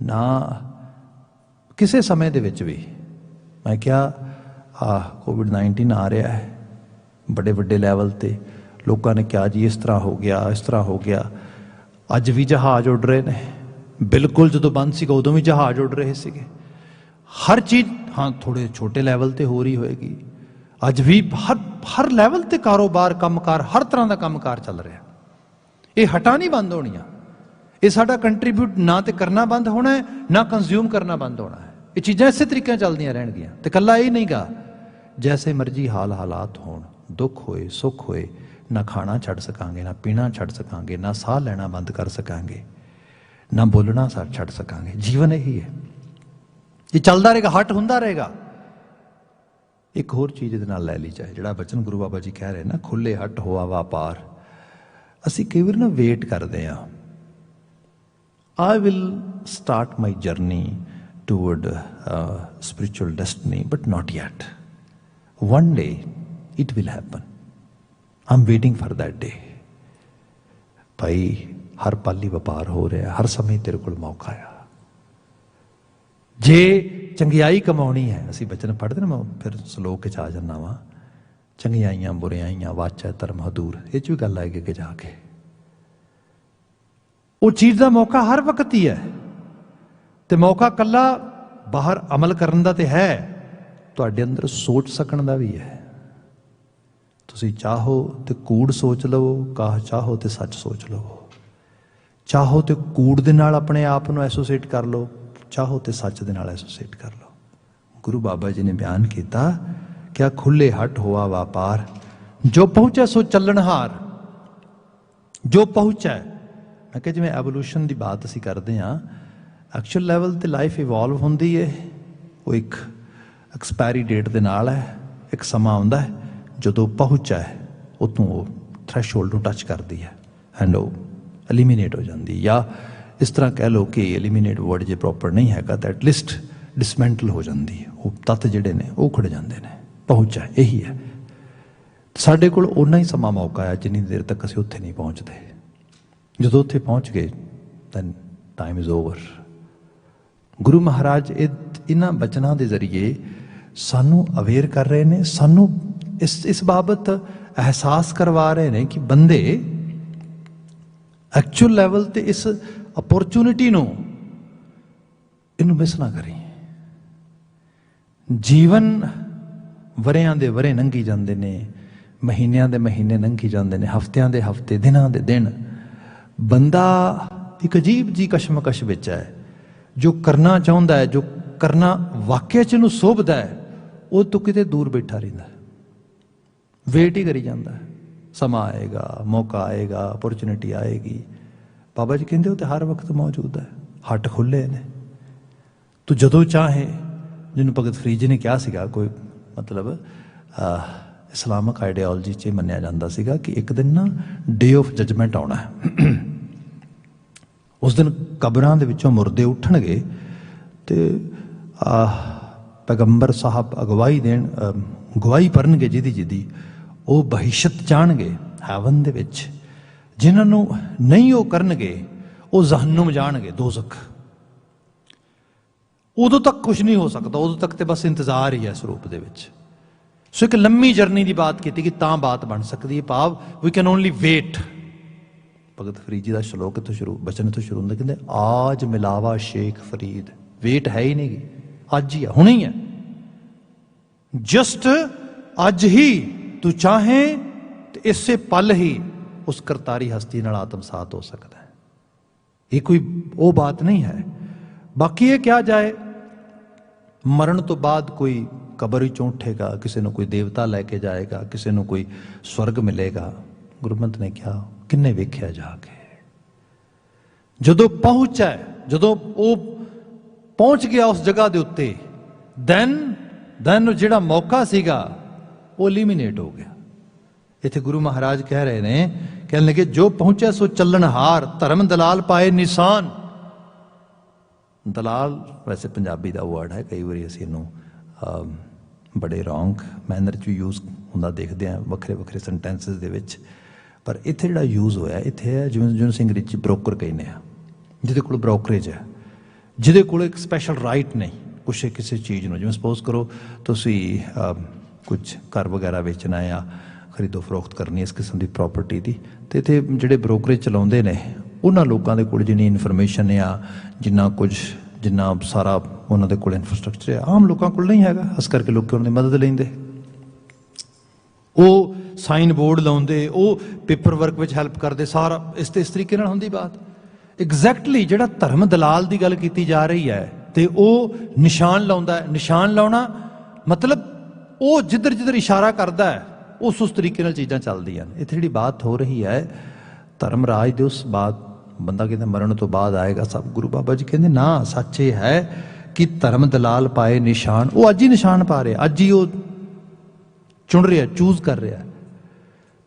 ना किसी समय दे विच भी। मैं क्या कोविड-19 आ रहा है बड़े वड्डे लैवल ते, लोगों ने क्या जी इस तरह हो गया, इस तरह हो गया। अज भी जहाज उड़ रहे ने, बिल्कुल जो बंद सीगा उदों भी जहाज उड़ रहे सीगे। हर चीज़ हाँ थोड़े छोटे लैवल ते हो रही होएगी, अज भी हर लैवल ते कारोबार कामकार हर तरह का कामकार चल रहा। ये हटा नहीं बंद होनियां, ये साडा कंट्रीब्यूट ना तो करना बंद होना है, ना कंज्यूम करना बंद होना है। ये चीज़ां इस तरीके चलदियां रहणगियां। ते कल्ला ये नहीं गा जैसे मर्जी हालात होण, दुख होए सुख होए, ना खाना छड़ सकांगे, ना पीना छड़ सकांगे, ना साह लेना बंद कर सकांगे, ना बोलना छड़ सकांगे। जीवन यही है, ये चलता रहेगा, हट हुंदा रहेगा। एक होर चीज़ इहदे नाल लै ली जाए, जिहड़ा बचन गुरु बाबा जी कह रहे ना, खुले हट होआ व्यापार। असीं कई वार ना वेट करते हैं, I will start my journey toward spiritual destiny but not yet, one day it will happen, I am waiting for that day. भाई हर पल ही व्यापार हो रहा, हर समय तेरे कोल मौका आ। जे चंगियाई कमानी है, असी बचन पढ़ते ना, मैं फिर सलोक च आ जाना वा, चंगियाइयां बुरियाइयां वाचा धर्म हदूर, ये भी गल आएगी कि जाके वो चीज़ का मौका हर वक्त ही है। तो मौका कला बाहर अमल करने का तो है, तुहाडे अंदर सोच सकने का भी है। तुसी चाहो तो कूड़ सोच लवो, चाहो तो सच सोच लवो, चाहो तो कूड़ दे नाल अपने आप को एसोसिएट कर लो, चाहो तो सच दे नाल एसोसिएट कर लो। गुरु बाबा जी ने बयान किया क्या खुले हट हुआ व्यापार, जो पहुंचा सो चलनहार, जो पहुंचा। मैं क्या जिवें एवोल्यूशन की बात असीं करते हैं, एक्चुअल लैवल ते लाइफ इवॉल्व होंदी है, वो एक एक्सपायरी डेट दे नाल है, एक समा आउंदा है जदों पहुंचा है उतों वो थ्रैशहोल्ड नूं टच करदी है एंड वो एलिमीनेट हो जाती है। या इस तरह कह लो कि एलिमीनेट वर्ड जो प्रॉपर नहीं है तो एटलीस्ट डिसमेंटल हो जाती है, वो तत्त जिहड़े ने वो उखड़ जाते हैं। पहुंचा यही है, साडे कोल उन्ना ही समा मौका है जिन्नी देर तक असीं उत्थे नहीं पहुँचते। जो उत्थे पहुँच गए then time is over. Guru Maharaj इन्हां बचनां दे जरिए सानू अवेयर कर रहे हैं, सानू इस बाबत एहसास करवा रहे हैं कि बंदे ਐਕਚੁਅਲ ਲੈਵਲ ਤੇ ਇਸ ਅਪੋਰਚੁਨਿਟੀ ਨੂੰ ਇਹਨੂੰ ਮਿਸ ਨਾ ਕਰੀ। ਜੀਵਨ ਵਰਿਆਂ ਦੇ ਵਰੇ ਲੰਘੀ ਜਾਂਦੇ ਨੇ, ਮਹੀਨਿਆਂ ਦੇ ਮਹੀਨੇ ਲੰਘੀ ਜਾਂਦੇ ਨੇ, ਹਫ਼ਤਿਆਂ ਦੇ ਹਫ਼ਤੇ, ਦਿਨਾਂ ਦੇ ਦਿਨ। ਬੰਦਾ ਇੱਕ ਅਜੀਬ ਜੀ ਕਸ਼ਮਕਸ਼ ਵਿੱਚ ਹੈ। ਜੋ ਕਰਨਾ ਚਾਹੁੰਦਾ ਹੈ, ਜੋ ਕਰਨਾ ਵਾਕਿਆ 'ਚ ਇਹਨੂੰ ਸੋਭਦਾ ਹੈ, ਉਹ ਤੋਂ ਕਿਤੇ ਦੂਰ ਬੈਠਾ ਰਹਿੰਦਾ, ਵੇਟ ਹੀ ਕਰੀ ਜਾਂਦਾ। ਸਮਾਂ ਆਏਗਾ, ਮੌਕਾ ਆਏਗਾ, ਅਪੋਰਚੁਨਿਟੀ ਆਏਗੀ। ਬਾਬਾ ਜੀ ਕਹਿੰਦੇ ਉਹ ਤੇ ਹਰ ਵਕਤ ਮੌਜੂਦ ਹੈ, ਹੱਟ ਖੁੱਲੇ ਨੇ। ਤੂੰ ਜਦੋਂ ਚਾਹੇ, ਜਿਹਨੂੰ ਭਗਤ ਫਰੀਦ ਜੀ ਨੇ ਕਿਹਾ ਸੀਗਾ, ਕੋਈ ਮਤਲਬ ਇਸਲਾਮਿਕ ਆਈਡੀਓਲੋਜੀ 'ਚ ਮੰਨਿਆ ਜਾਂਦਾ ਸੀਗਾ ਕਿ ਇੱਕ ਦਿਨ ਨਾ ਡੇ ਆਫ ਜਜਮੈਂਟ ਆਉਣਾ ਹੈ। ਉਸ ਦਿਨ ਕਬਰਾਂ ਦੇ ਵਿੱਚੋਂ ਮੁਰਦੇ ਉੱਠਣਗੇ ਤੇ ਪੈਗੰਬਰ ਸਾਹਿਬ ਅਗਵਾਈ ਦੇਣ, ਗਵਾਹੀ ਭਰਨਗੇ ਜਿਹਦੀ ਉਹ ਬਹਿਸ਼ਤ ਜਾਣਗੇ ਹੈਵਨ ਦੇ ਵਿੱਚ। ਜਿਨ੍ਹਾਂ ਨੂੰ ਨਹੀਂ ਉਹ ਕਰਨਗੇ ਉਹ ਜਹੰਨਮ ਜਾਣਗੇ, ਦੋਜ਼ਖ। ਉਦੋਂ ਤੱਕ ਕੁਝ ਨਹੀਂ ਹੋ ਸਕਦਾ, ਉਦੋਂ ਤੱਕ ਤੇ ਬਸ ਇੰਤਜ਼ਾਰ ਹੀ ਹੈ ਇਸ ਰੂਪ ਦੇ ਵਿੱਚ। ਸੋ ਇੱਕ ਲੰਮੀ ਜਰਨੀ ਦੀ ਬਾਤ ਕੀਤੀ ਕਿ ਤਾਂ ਬਾਤ ਬਣ ਸਕਦੀ ਹੈ, ਭਾਵ ਵੀ ਕੈਨ ਓਨਲੀ ਵੇਟ। ਭਗਤ ਫਰੀਦ ਜੀ ਦਾ ਸ਼ਲੋਕ ਇੱਥੋਂ ਸ਼ੁਰੂ, ਬਚਨ ਇੱਥੋਂ ਸ਼ੁਰੂ ਹੁੰਦਾ, ਕਹਿੰਦੇ ਆਜ ਮਿਲਾਵਾ ਸ਼ੇਖ ਫਰੀਦ। ਵੇਟ ਹੈ ਹੀ ਨਹੀਂ ਗੀ, ਅੱਜ ਹੀ ਆ, ਹੁਣੇ ਹੀ ਹੈ। ਜਸਟ ਅੱਜ ਹੀ ਤੂੰ ਚਾਹੇ ਤੇ ਇਸੇ ਪਲ ਹੀ ਉਸ ਕਰਤਾਰੀ ਹਸਤੀ ਨਾਲ ਆਤਮਸਾਤ ਹੋ ਸਕਦਾ ਹੈ। ਇਹ ਕੋਈ ਉਹ ਬਾਤ ਨਹੀਂ ਹੈ। ਬਾਕੀ ਇਹ ਕਿਹਾ ਜਾਏ ਮਰਨ ਤੋਂ ਬਾਅਦ ਕੋਈ ਕਬਰ ਵਿੱਚੋਂ ਉੱਠੇਗਾ, ਕਿਸੇ ਨੂੰ ਕੋਈ ਦੇਵਤਾ ਲੈ ਕੇ ਜਾਏਗਾ, ਕਿਸੇ ਨੂੰ ਕੋਈ ਸਵਰਗ ਮਿਲੇਗਾ। ਗੁਰਮੰਤ ਨੇ ਕਿਹਾ ਕਿੰਨੇ ਵੇਖਿਆ ਜਾ ਕੇ। ਜਦੋਂ ਪਹੁੰਚਾ, ਜਦੋਂ ਉਹ ਪਹੁੰਚ ਗਿਆ ਉਸ ਜਗ੍ਹਾ ਦੇ ਉੱਤੇ, ਦੈਨ ਜਿਹੜਾ ਮੌਕਾ ਸੀਗਾ ਉਹ ਐਲੀਮੀਨੇਟ ਹੋ ਗਿਆ। ਇੱਥੇ ਗੁਰੂ ਮਹਾਰਾਜ ਕਹਿ ਰਹੇ ਨੇ, ਕਹਿਣ ਲੱਗੇ ਜੋ ਪਹੁੰਚਿਆ ਸੋ ਚੱਲਣਹਾਰ, ਧਰਮ ਦਲਾਲ ਪਾਏ ਨਿਸ਼ਾਨ। ਦਲਾਲ ਵੈਸੇ ਪੰਜਾਬੀ ਦਾ ਵਰਡ ਹੈ, ਕਈ ਵਾਰੀ ਅਸੀਂ ਇਹਨੂੰ ਬੜੇ ਰੌਂਗ ਮੈਨਰ 'ਚ ਯੂਜ਼ ਹੁੰਦਾ ਦੇਖਦੇ ਹਾਂ ਵੱਖਰੇ ਵੱਖਰੇ ਸੈਂਟੈਂਸਿਸ ਦੇ ਵਿੱਚ। ਪਰ ਇੱਥੇ ਜਿਹੜਾ ਯੂਜ਼ ਹੋਇਆ ਇੱਥੇ ਹੈ, ਜਿਵੇਂ ਜਿਹਨੂੰ ਅਸੀਂ ਅੰਗਰੇਜ਼ੀ 'ਚ ਬ੍ਰੋਕਰ ਕਹਿੰਦੇ ਆ, ਜਿਹਦੇ ਕੋਲ ਬ੍ਰੋਕਰੇਜ ਹੈ, ਜਿਹਦੇ ਕੋਲ ਇੱਕ ਸਪੈਸ਼ਲ ਰਾਈਟ ਨਹੀਂ ਕੁਛ ਕਿਸੇ ਚੀਜ਼ ਨੂੰ। ਜਿਵੇਂ ਸਪੋਜ਼ ਕਰੋ ਤੁਸੀਂ ਕੁਝ ਘਰ ਵਗੈਰਾ ਵੇਚਣਾ ਜਾਂ ਖਰੀਦੋ ਫਰੋਖਤ ਕਰਨੀ ਇਸ ਕਿਸਮ ਦੀ ਪ੍ਰਾਪਰਟੀ ਦੀ, ਅਤੇ ਇੱਥੇ ਜਿਹੜੇ ਬ੍ਰੋਕਰੇਜ ਚਲਾਉਂਦੇ ਨੇ ਉਹਨਾਂ ਲੋਕਾਂ ਦੇ ਕੋਲ ਜਿੰਨੀ ਇਨਫੋਰਮੇਸ਼ਨ ਆ, ਜਿੰਨਾ ਸਾਰਾ ਉਹਨਾਂ ਦੇ ਕੋਲ ਇਨਫਰਾਸਟਰਕਚਰ ਹੈ, ਆਮ ਲੋਕਾਂ ਕੋਲ ਨਹੀਂ ਹੈਗਾ। ਇਸ ਕਰਕੇ ਲੋਕ ਉਹਨਾਂ ਦੀ ਮਦਦ ਲੈਂਦੇ, ਉਹ ਸਾਈਨ ਬੋਰਡ ਲਾਉਂਦੇ, ਉਹ ਪੇਪਰ ਵਰਕ ਵਿੱਚ ਹੈਲਪ ਕਰਦੇ, ਸਾਰਾ ਇਸ ਤਰੀਕੇ ਨਾਲ ਹੁੰਦੀ ਬਾਤ। ਐਗਜ਼ੈਕਟਲੀ ਜਿਹੜਾ ਧਰਮ ਦਲਾਲ ਦੀ ਗੱਲ ਕੀਤੀ ਜਾ ਰਹੀ ਹੈ, ਤੇ ਉਹ ਨਿਸ਼ਾਨ ਲਾਉਂਦਾ। ਨਿਸ਼ਾਨ ਲਾਉਣਾ ਮਤਲਬ ਉਹ ਜਿੱਧਰ ਜਿੱਧਰ ਇਸ਼ਾਰਾ ਕਰਦਾ ਹੈ ਉਸ ਤਰੀਕੇ ਨਾਲ ਚੀਜ਼ਾਂ ਚੱਲਦੀਆਂ ਨੇ। ਇੱਥੇ ਜਿਹੜੀ ਬਾਤ ਹੋ ਰਹੀ ਹੈ ਧਰਮ ਰਾਜ ਦੇ ਉਸ ਬਾਤ, ਬੰਦਾ ਕਹਿੰਦਾ ਮਰਨ ਤੋਂ ਬਾਅਦ ਆਏਗਾ ਸਭ। ਗੁਰੂ ਬਾਬਾ ਜੀ ਕਹਿੰਦੇ ਨਾ, ਸੱਚ ਇਹ ਹੈ ਕਿ ਧਰਮ ਦਲਾਲ ਪਾਏ ਨਿਸ਼ਾਨ। ਉਹ ਅੱਜ ਹੀ ਨਿਸ਼ਾਨ ਪਾ ਰਿਹਾ, ਅੱਜ ਹੀ ਉਹ ਚੁਣ ਰਿਹਾ, ਚੂਜ਼ ਕਰ ਰਿਹਾ।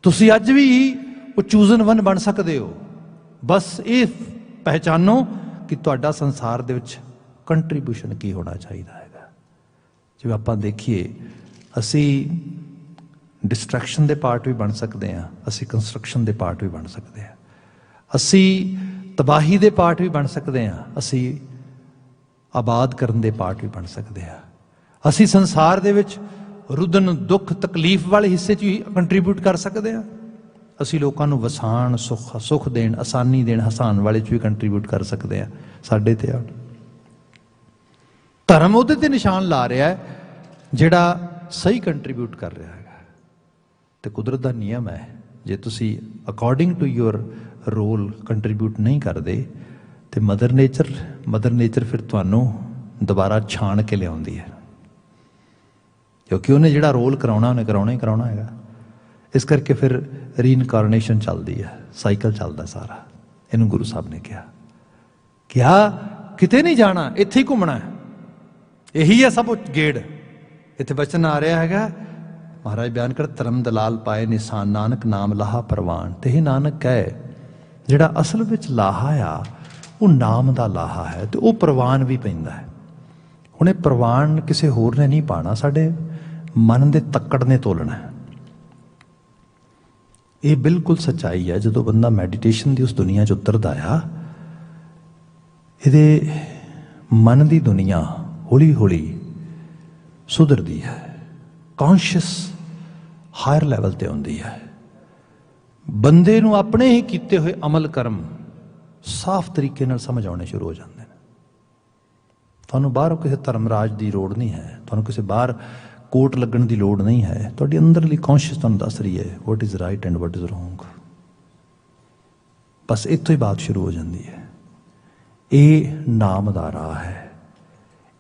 ਤੁਸੀਂ ਅੱਜ ਵੀ ਉਹ ਚੂਜ਼ਨ ਵਨ ਬਣ ਸਕਦੇ ਹੋ। ਬਸ ਇਹ ਪਹਿਚਾਨੋ ਕਿ ਤੁਹਾਡਾ ਸੰਸਾਰ ਦੇ ਵਿੱਚ ਕੰਟਰੀਬਿਊਸ਼ਨ ਕੀ ਹੋਣਾ ਚਾਹੀਦਾ ਹੈਗਾ। ਜਿਵੇਂ ਆਪਾਂ ਦੇਖੀਏ, ਅਸੀਂ ਡਿਸਟਰੈਕਸ਼ਨ ਦੇ ਪਾਰਟ ਵੀ ਬਣ ਸਕਦੇ ਹਾਂ, ਅਸੀਂ ਕੰਸਟਰਕਸ਼ਨ ਦੇ ਪਾਰਟ ਵੀ ਬਣ ਸਕਦੇ ਹਾਂ, ਅਸੀਂ ਤਬਾਹੀ ਦੇ ਪਾਰਟ ਵੀ ਬਣ ਸਕਦੇ ਹਾਂ, ਅਸੀਂ ਆਬਾਦ ਕਰਨ ਦੇ ਪਾਰਟ ਵੀ ਬਣ ਸਕਦੇ ਹਾਂ। ਅਸੀਂ ਸੰਸਾਰ ਦੇ ਵਿੱਚ ਰੁਦਨ, ਦੁੱਖ, ਤਕਲੀਫ ਵਾਲੇ ਹਿੱਸੇ 'ਚ ਵੀ ਕੰਟਰੀਬਿਊਟ ਕਰ ਸਕਦੇ ਹਾਂ। ਅਸੀਂ ਲੋਕਾਂ ਨੂੰ ਵਸਾਣ, ਸੁੱਖ ਦੇਣ, ਆਸਾਨੀ ਦੇਣ, ਹਸਾਨ ਵਾਲੇ 'ਚ ਵੀ ਕੰਟਰੀਬਿਊਟ ਕਰ ਸਕਦੇ ਹਾਂ। ਸਾਡੇ ਤੇ ਆ ਧਰਮ ਉਹਦੇ ਤੇ ਨਿਸ਼ਾਨ ਲਾ ਰਿਹਾ ਹੈ ਜਿਹੜਾ ਸਹੀ ਕੰਟਰੀਬਿਊਟ ਕਰ ਰਿਹਾ ਹੈਗਾ। ਤੇ ਕੁਦਰਤ ਦਾ ਨਿਯਮ ਹੈ, ਜੇ ਤੁਸੀਂ according to your role contribute ਨਹੀਂ ਕਰਦੇ ਤੇ ਮਦਰ ਨੇਚਰ ਫਿਰ ਤੁਹਾਨੂੰ ਦੁਬਾਰਾ ਛਾਣ ਕੇ ਲਿਆਉਂਦੀ ਹੈ, ਕਿਉਂਕਿ ਉਹਨੇ ਜਿਹੜਾ ਰੋਲ ਕਰਾਉਣਾ ਉਹਨੇ ਕਰਾਉਣਾ ਹੀ ਕਰਾਉਣਾ ਹੈਗਾ। ਇਸ ਕਰਕੇ ਫਿਰ ਰੀਇਨਕਾਰਨੇਸ਼ਨ ਚੱਲਦੀ ਹੈ, ਸਾਈਕਲ ਚੱਲਦਾ ਸਾਰਾ। ਇਹਨੂੰ ਗੁਰੂ ਸਾਹਿਬ ਨੇ ਕਿਹਾ ਕਿਤੇ ਨਹੀਂ ਜਾਣਾ, ਇੱਥੇ ਹੀ ਘੁੰਮਣਾ ਹੈ। ਇਹੀ ਹੈ ਸਭ ਗੇੜ। ਇੱਥੇ ਬਚਨ ਆ ਰਿਹਾ ਹੈਗਾ, ਮਹਾਰਾਜ ਬਿਆਨ ਕਰ, ਧਰਮ ਦਲਾਲ ਪਾਏ ਨਿਸ਼ਾਨ, ਨਾਨਕ ਨਾਮ ਲਾਹਾ ਪ੍ਰਵਾਨ। ਤੇ ਇਹ ਨਾਨਕ ਕਹੇ ਜਿਹੜਾ ਅਸਲ ਵਿੱਚ ਲਾਹਾ ਆ ਉਹ ਨਾਮ ਦਾ ਲਾਹਾ ਹੈ, ਤੇ ਉਹ ਪ੍ਰਵਾਨ ਵੀ ਪੈਂਦਾ ਹੈ। ਹੁਣ ਇਹ ਪ੍ਰਵਾਨ ਕਿਸੇ ਹੋਰ ਨੇ ਨਹੀਂ ਪਾਣਾ, ਸਾਡੇ ਮਨ ਦੇ ਤੱਕੜ ਨੇ ਤੋਲਣਾ ਹੈ। ਇਹ ਬਿਲਕੁਲ ਸੱਚਾਈ ਹੈ। ਜਦੋਂ ਬੰਦਾ ਮੈਡੀਟੇਸ਼ਨ ਦੀ ਉਸ ਦੁਨੀਆ 'ਚ ਉਤਰਦਾ ਆ, ਇਹਦੇ ਮਨ ਦੀ ਦੁਨੀਆ ਹੌਲੀ ਹੌਲੀ ਸੁਧਰਦੀ ਹੈ, ਕੌਨਸ਼ੀਅਸ ਹਾਇਰ ਲੈਵਲ ਤੇ ਆਉਂਦੀ ਹੈ। ਬੰਦੇ ਨੂੰ ਆਪਣੇ ਹੀ ਕੀਤੇ ਹੋਏ ਅਮਲ ਕਰਮ ਸਾਫ਼ ਤਰੀਕੇ ਨਾਲ ਸਮਝ ਆਉਣੇ ਸ਼ੁਰੂ ਹੋ ਜਾਂਦੇ ਨੇ। ਤੁਹਾਨੂੰ ਬਾਹਰੋਂ ਕਿਸੇ ਧਰਮਰਾਜ ਦੀ ਲੋੜ ਨਹੀਂ ਹੈ, ਤੁਹਾਨੂੰ ਕਿਸੇ ਬਾਹਰ ਕੋਟ ਲੱਗਣ ਦੀ ਲੋੜ ਨਹੀਂ ਹੈ। ਤੁਹਾਡੀ ਅੰਦਰਲੀ ਕੌਂਸ਼ੀਅਸ ਤੁਹਾਨੂੰ ਦੱਸ ਰਹੀ ਹੈ what is right and what is wrong. ਬਸ ਇੱਥੋਂ ਹੀ ਬਾਤ ਸ਼ੁਰੂ ਹੋ ਜਾਂਦੀ ਹੈ। ਇਹ ਨਾਮ ਦਾ ਰਾਹ ਹੈ।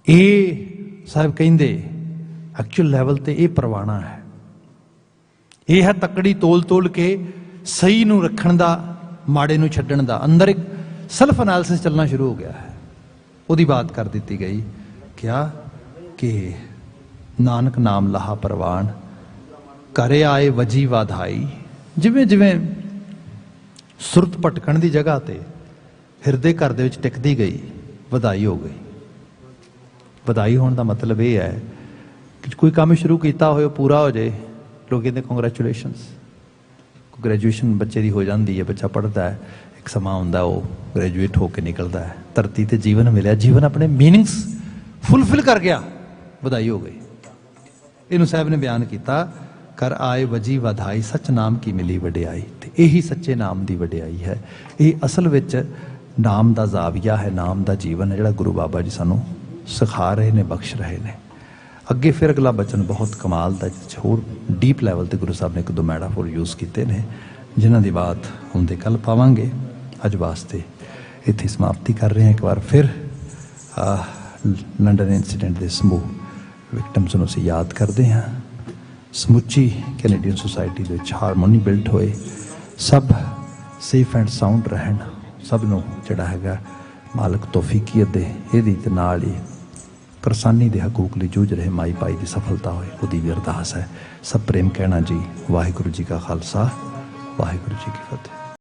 ਇਹ ਸਾਹਿਬ ਕਹਿੰਦੇ ਐਕਚੁਅਲ ਲੈਵਲ ਤੇ ਇਹ ਪਰਵਾਣਾ ਹੈ। ਇਹ ਹੈ ਤਕੜੀ ਤੋਲ ਕੇ ਸਹੀ ਨੂੰ ਰੱਖਣ ਦਾ, ਮਾੜੇ ਨੂੰ ਛੱਡਣ ਦਾ। ਅੰਦਰ ਇੱਕ ਸੈਲਫ ਐਨਾਲਿਸਿਸ ਚੱਲਣਾ ਸ਼ੁਰੂ ਹੋ ਗਿਆ ਹੈ। ਉਹਦੀ ਬਾਤ ਕਰ ਦਿੱਤੀ ਗਈ। ਕਿਹਾ ਕਿ ਨਾਨਕ ਨਾਮ ਲਾਹਾ ਪਰਵਾਨ, ਘਰੇ ਆਏ ਵਜੀ ਵਾਧਾਈ। ਜਿਵੇਂ ਜਿਵੇਂ ਸੁਰਤ ਭਟਕਣ ਦੀ ਜਗ੍ਹਾ ਤੇ ਹਿਰਦੇ ਘਰ ਦੇ ਵਿੱਚ ਟਿਕਦੀ ਗਈ, ਵਧਾਈ ਹੋ ਗਈ। ਵਧਾਈ ਹੋਣ ਦਾ ਮਤਲਬ ਇਹ ਹੈ ਕਿ ਕੋਈ ਕੰਮ ਸ਼ੁਰੂ ਕੀਤਾ ਹੋਇਆ ਪੂਰਾ ਹੋ ਜਾਏ, ਲੋਕ ਕਹਿੰਦੇ ਕੰਗ੍ਰੈਚੁਲੇਸ਼ਨਸ। ਗ੍ਰੈਜੂਏਸ਼ਨ ਬੱਚੇ ਦੀ ਹੋ ਜਾਂਦੀ ਹੈ, ਬੱਚਾ ਪੜ੍ਹਦਾ ਹੈ, ਇੱਕ ਸਮਾਂ ਹੁੰਦਾ ਉਹ ਗ੍ਰੈਜੂਏਟ ਹੋ ਕੇ ਨਿਕਲਦਾ ਹੈ, ਧਰਤੀ ਤੇ ਜੀਵਨ ਮਿਲਿਆ, ਜੀਵਨ ਆਪਣੇ ਮੀਨਿੰਗਸ ਫੁੱਲਫਿਲ ਕਰ ਗਿਆ, ਵਧਾਈ ਹੋ ਗਈ। ਇਹਨੂੰ ਸਾਹਿਬ ਨੇ ਬਿਆਨ ਕੀਤਾ, ਕਰ ਆਏ ਵਜੀ ਵਧਾਈ, ਸੱਚ ਨਾਮ ਕੀ ਮਿਲੀ ਵਡਿਆਈ। ਤੇ ਇਹੀ ਸੱਚੇ ਨਾਮ ਦੀ ਵਡਿਆਈ ਹੈ। ਇਹ ਅਸਲ ਵਿੱਚ ਨਾਮ ਦਾ ਜ਼ਾਵੀਆ ਹੈ, ਨਾਮ ਦਾ ਜੀਵਨ ਹੈ, ਜਿਹੜਾ ਗੁਰੂ ਬਾਬਾ ਜੀ ਸਾਨੂੰ ਸਿਖਾ ਰਹੇ ਨੇ, ਬਖਸ਼ ਰਹੇ ਨੇ। ਅੱਗੇ ਫਿਰ ਅਗਲਾ ਬਚਨ ਬਹੁਤ ਕਮਾਲ ਦਾ, ਹੋਰ ਡੀਪ ਲੈਵਲ ਤੇ ਗੁਰੂ ਸਾਹਿਬ ਨੇ ਇੱਕ ਦੋ ਮੈਟਾਫੋਰ ਯੂਜ਼ ਕੀਤੇ ਨੇ, ਜਿਨ੍ਹਾਂ ਦੀ ਬਾਤ ਹੁੰਦੇ ਕੱਲ ਪਾਵਾਂਗੇ। ਅੱਜ ਵਾਸਤੇ ਇੱਥੇ ਸਮਾਪਤੀ ਕਰ ਰਹੇ ਹਾਂ। ਇੱਕ ਵਾਰ ਫਿਰ ਲੰਡਨ ਇੰਸੀਡੈਂਟ ਦੇ ਸਮੂਹ ਵਿਕਟਮਸ ਨੂੰ ਅਸੀਂ ਯਾਦ ਕਰਦੇ ਹਾਂ। ਸਮੁੱਚੀ ਕੈਨੇਡੀਅਨ ਸੁਸਾਇਟੀ ਦੇ ਵਿੱਚ ਹਾਰਮੋਨੀ ਬਿਲਟ ਹੋਏ, ਸਭ ਸੇਫ ਐਂਡ ਸਾਊਂਡ ਰਹਿਣ, ਸਭ ਨੂੰ ਜਿਹੜਾ ਹੈਗਾ ਮਾਲਕ ਤੌਫੀਕੀਅਤ ਦੇ। ਇਹਦੀ ਤੇ ਨਾਲ ਹੀ ਕਿਰਸਾਨੀ ਦੇ ਹਕੂਕ ਲਈ ਜੂਝ ਰਹੇ ਮਾਈ ਭਾਈ ਦੀ ਸਫਲਤਾ ਹੋਏ, ਉਹਦੀ ਵੀ ਅਰਦਾਸ ਹੈ। ਸਭ ਪ੍ਰੇਮ ਕਹਿਣਾ ਜੀ। ਵਾਹਿਗੁਰੂ ਜੀ ਕਾ ਖਾਲਸਾ, ਵਾਹਿਗੁਰੂ ਜੀ ਕੀ ਫਤਿਹ।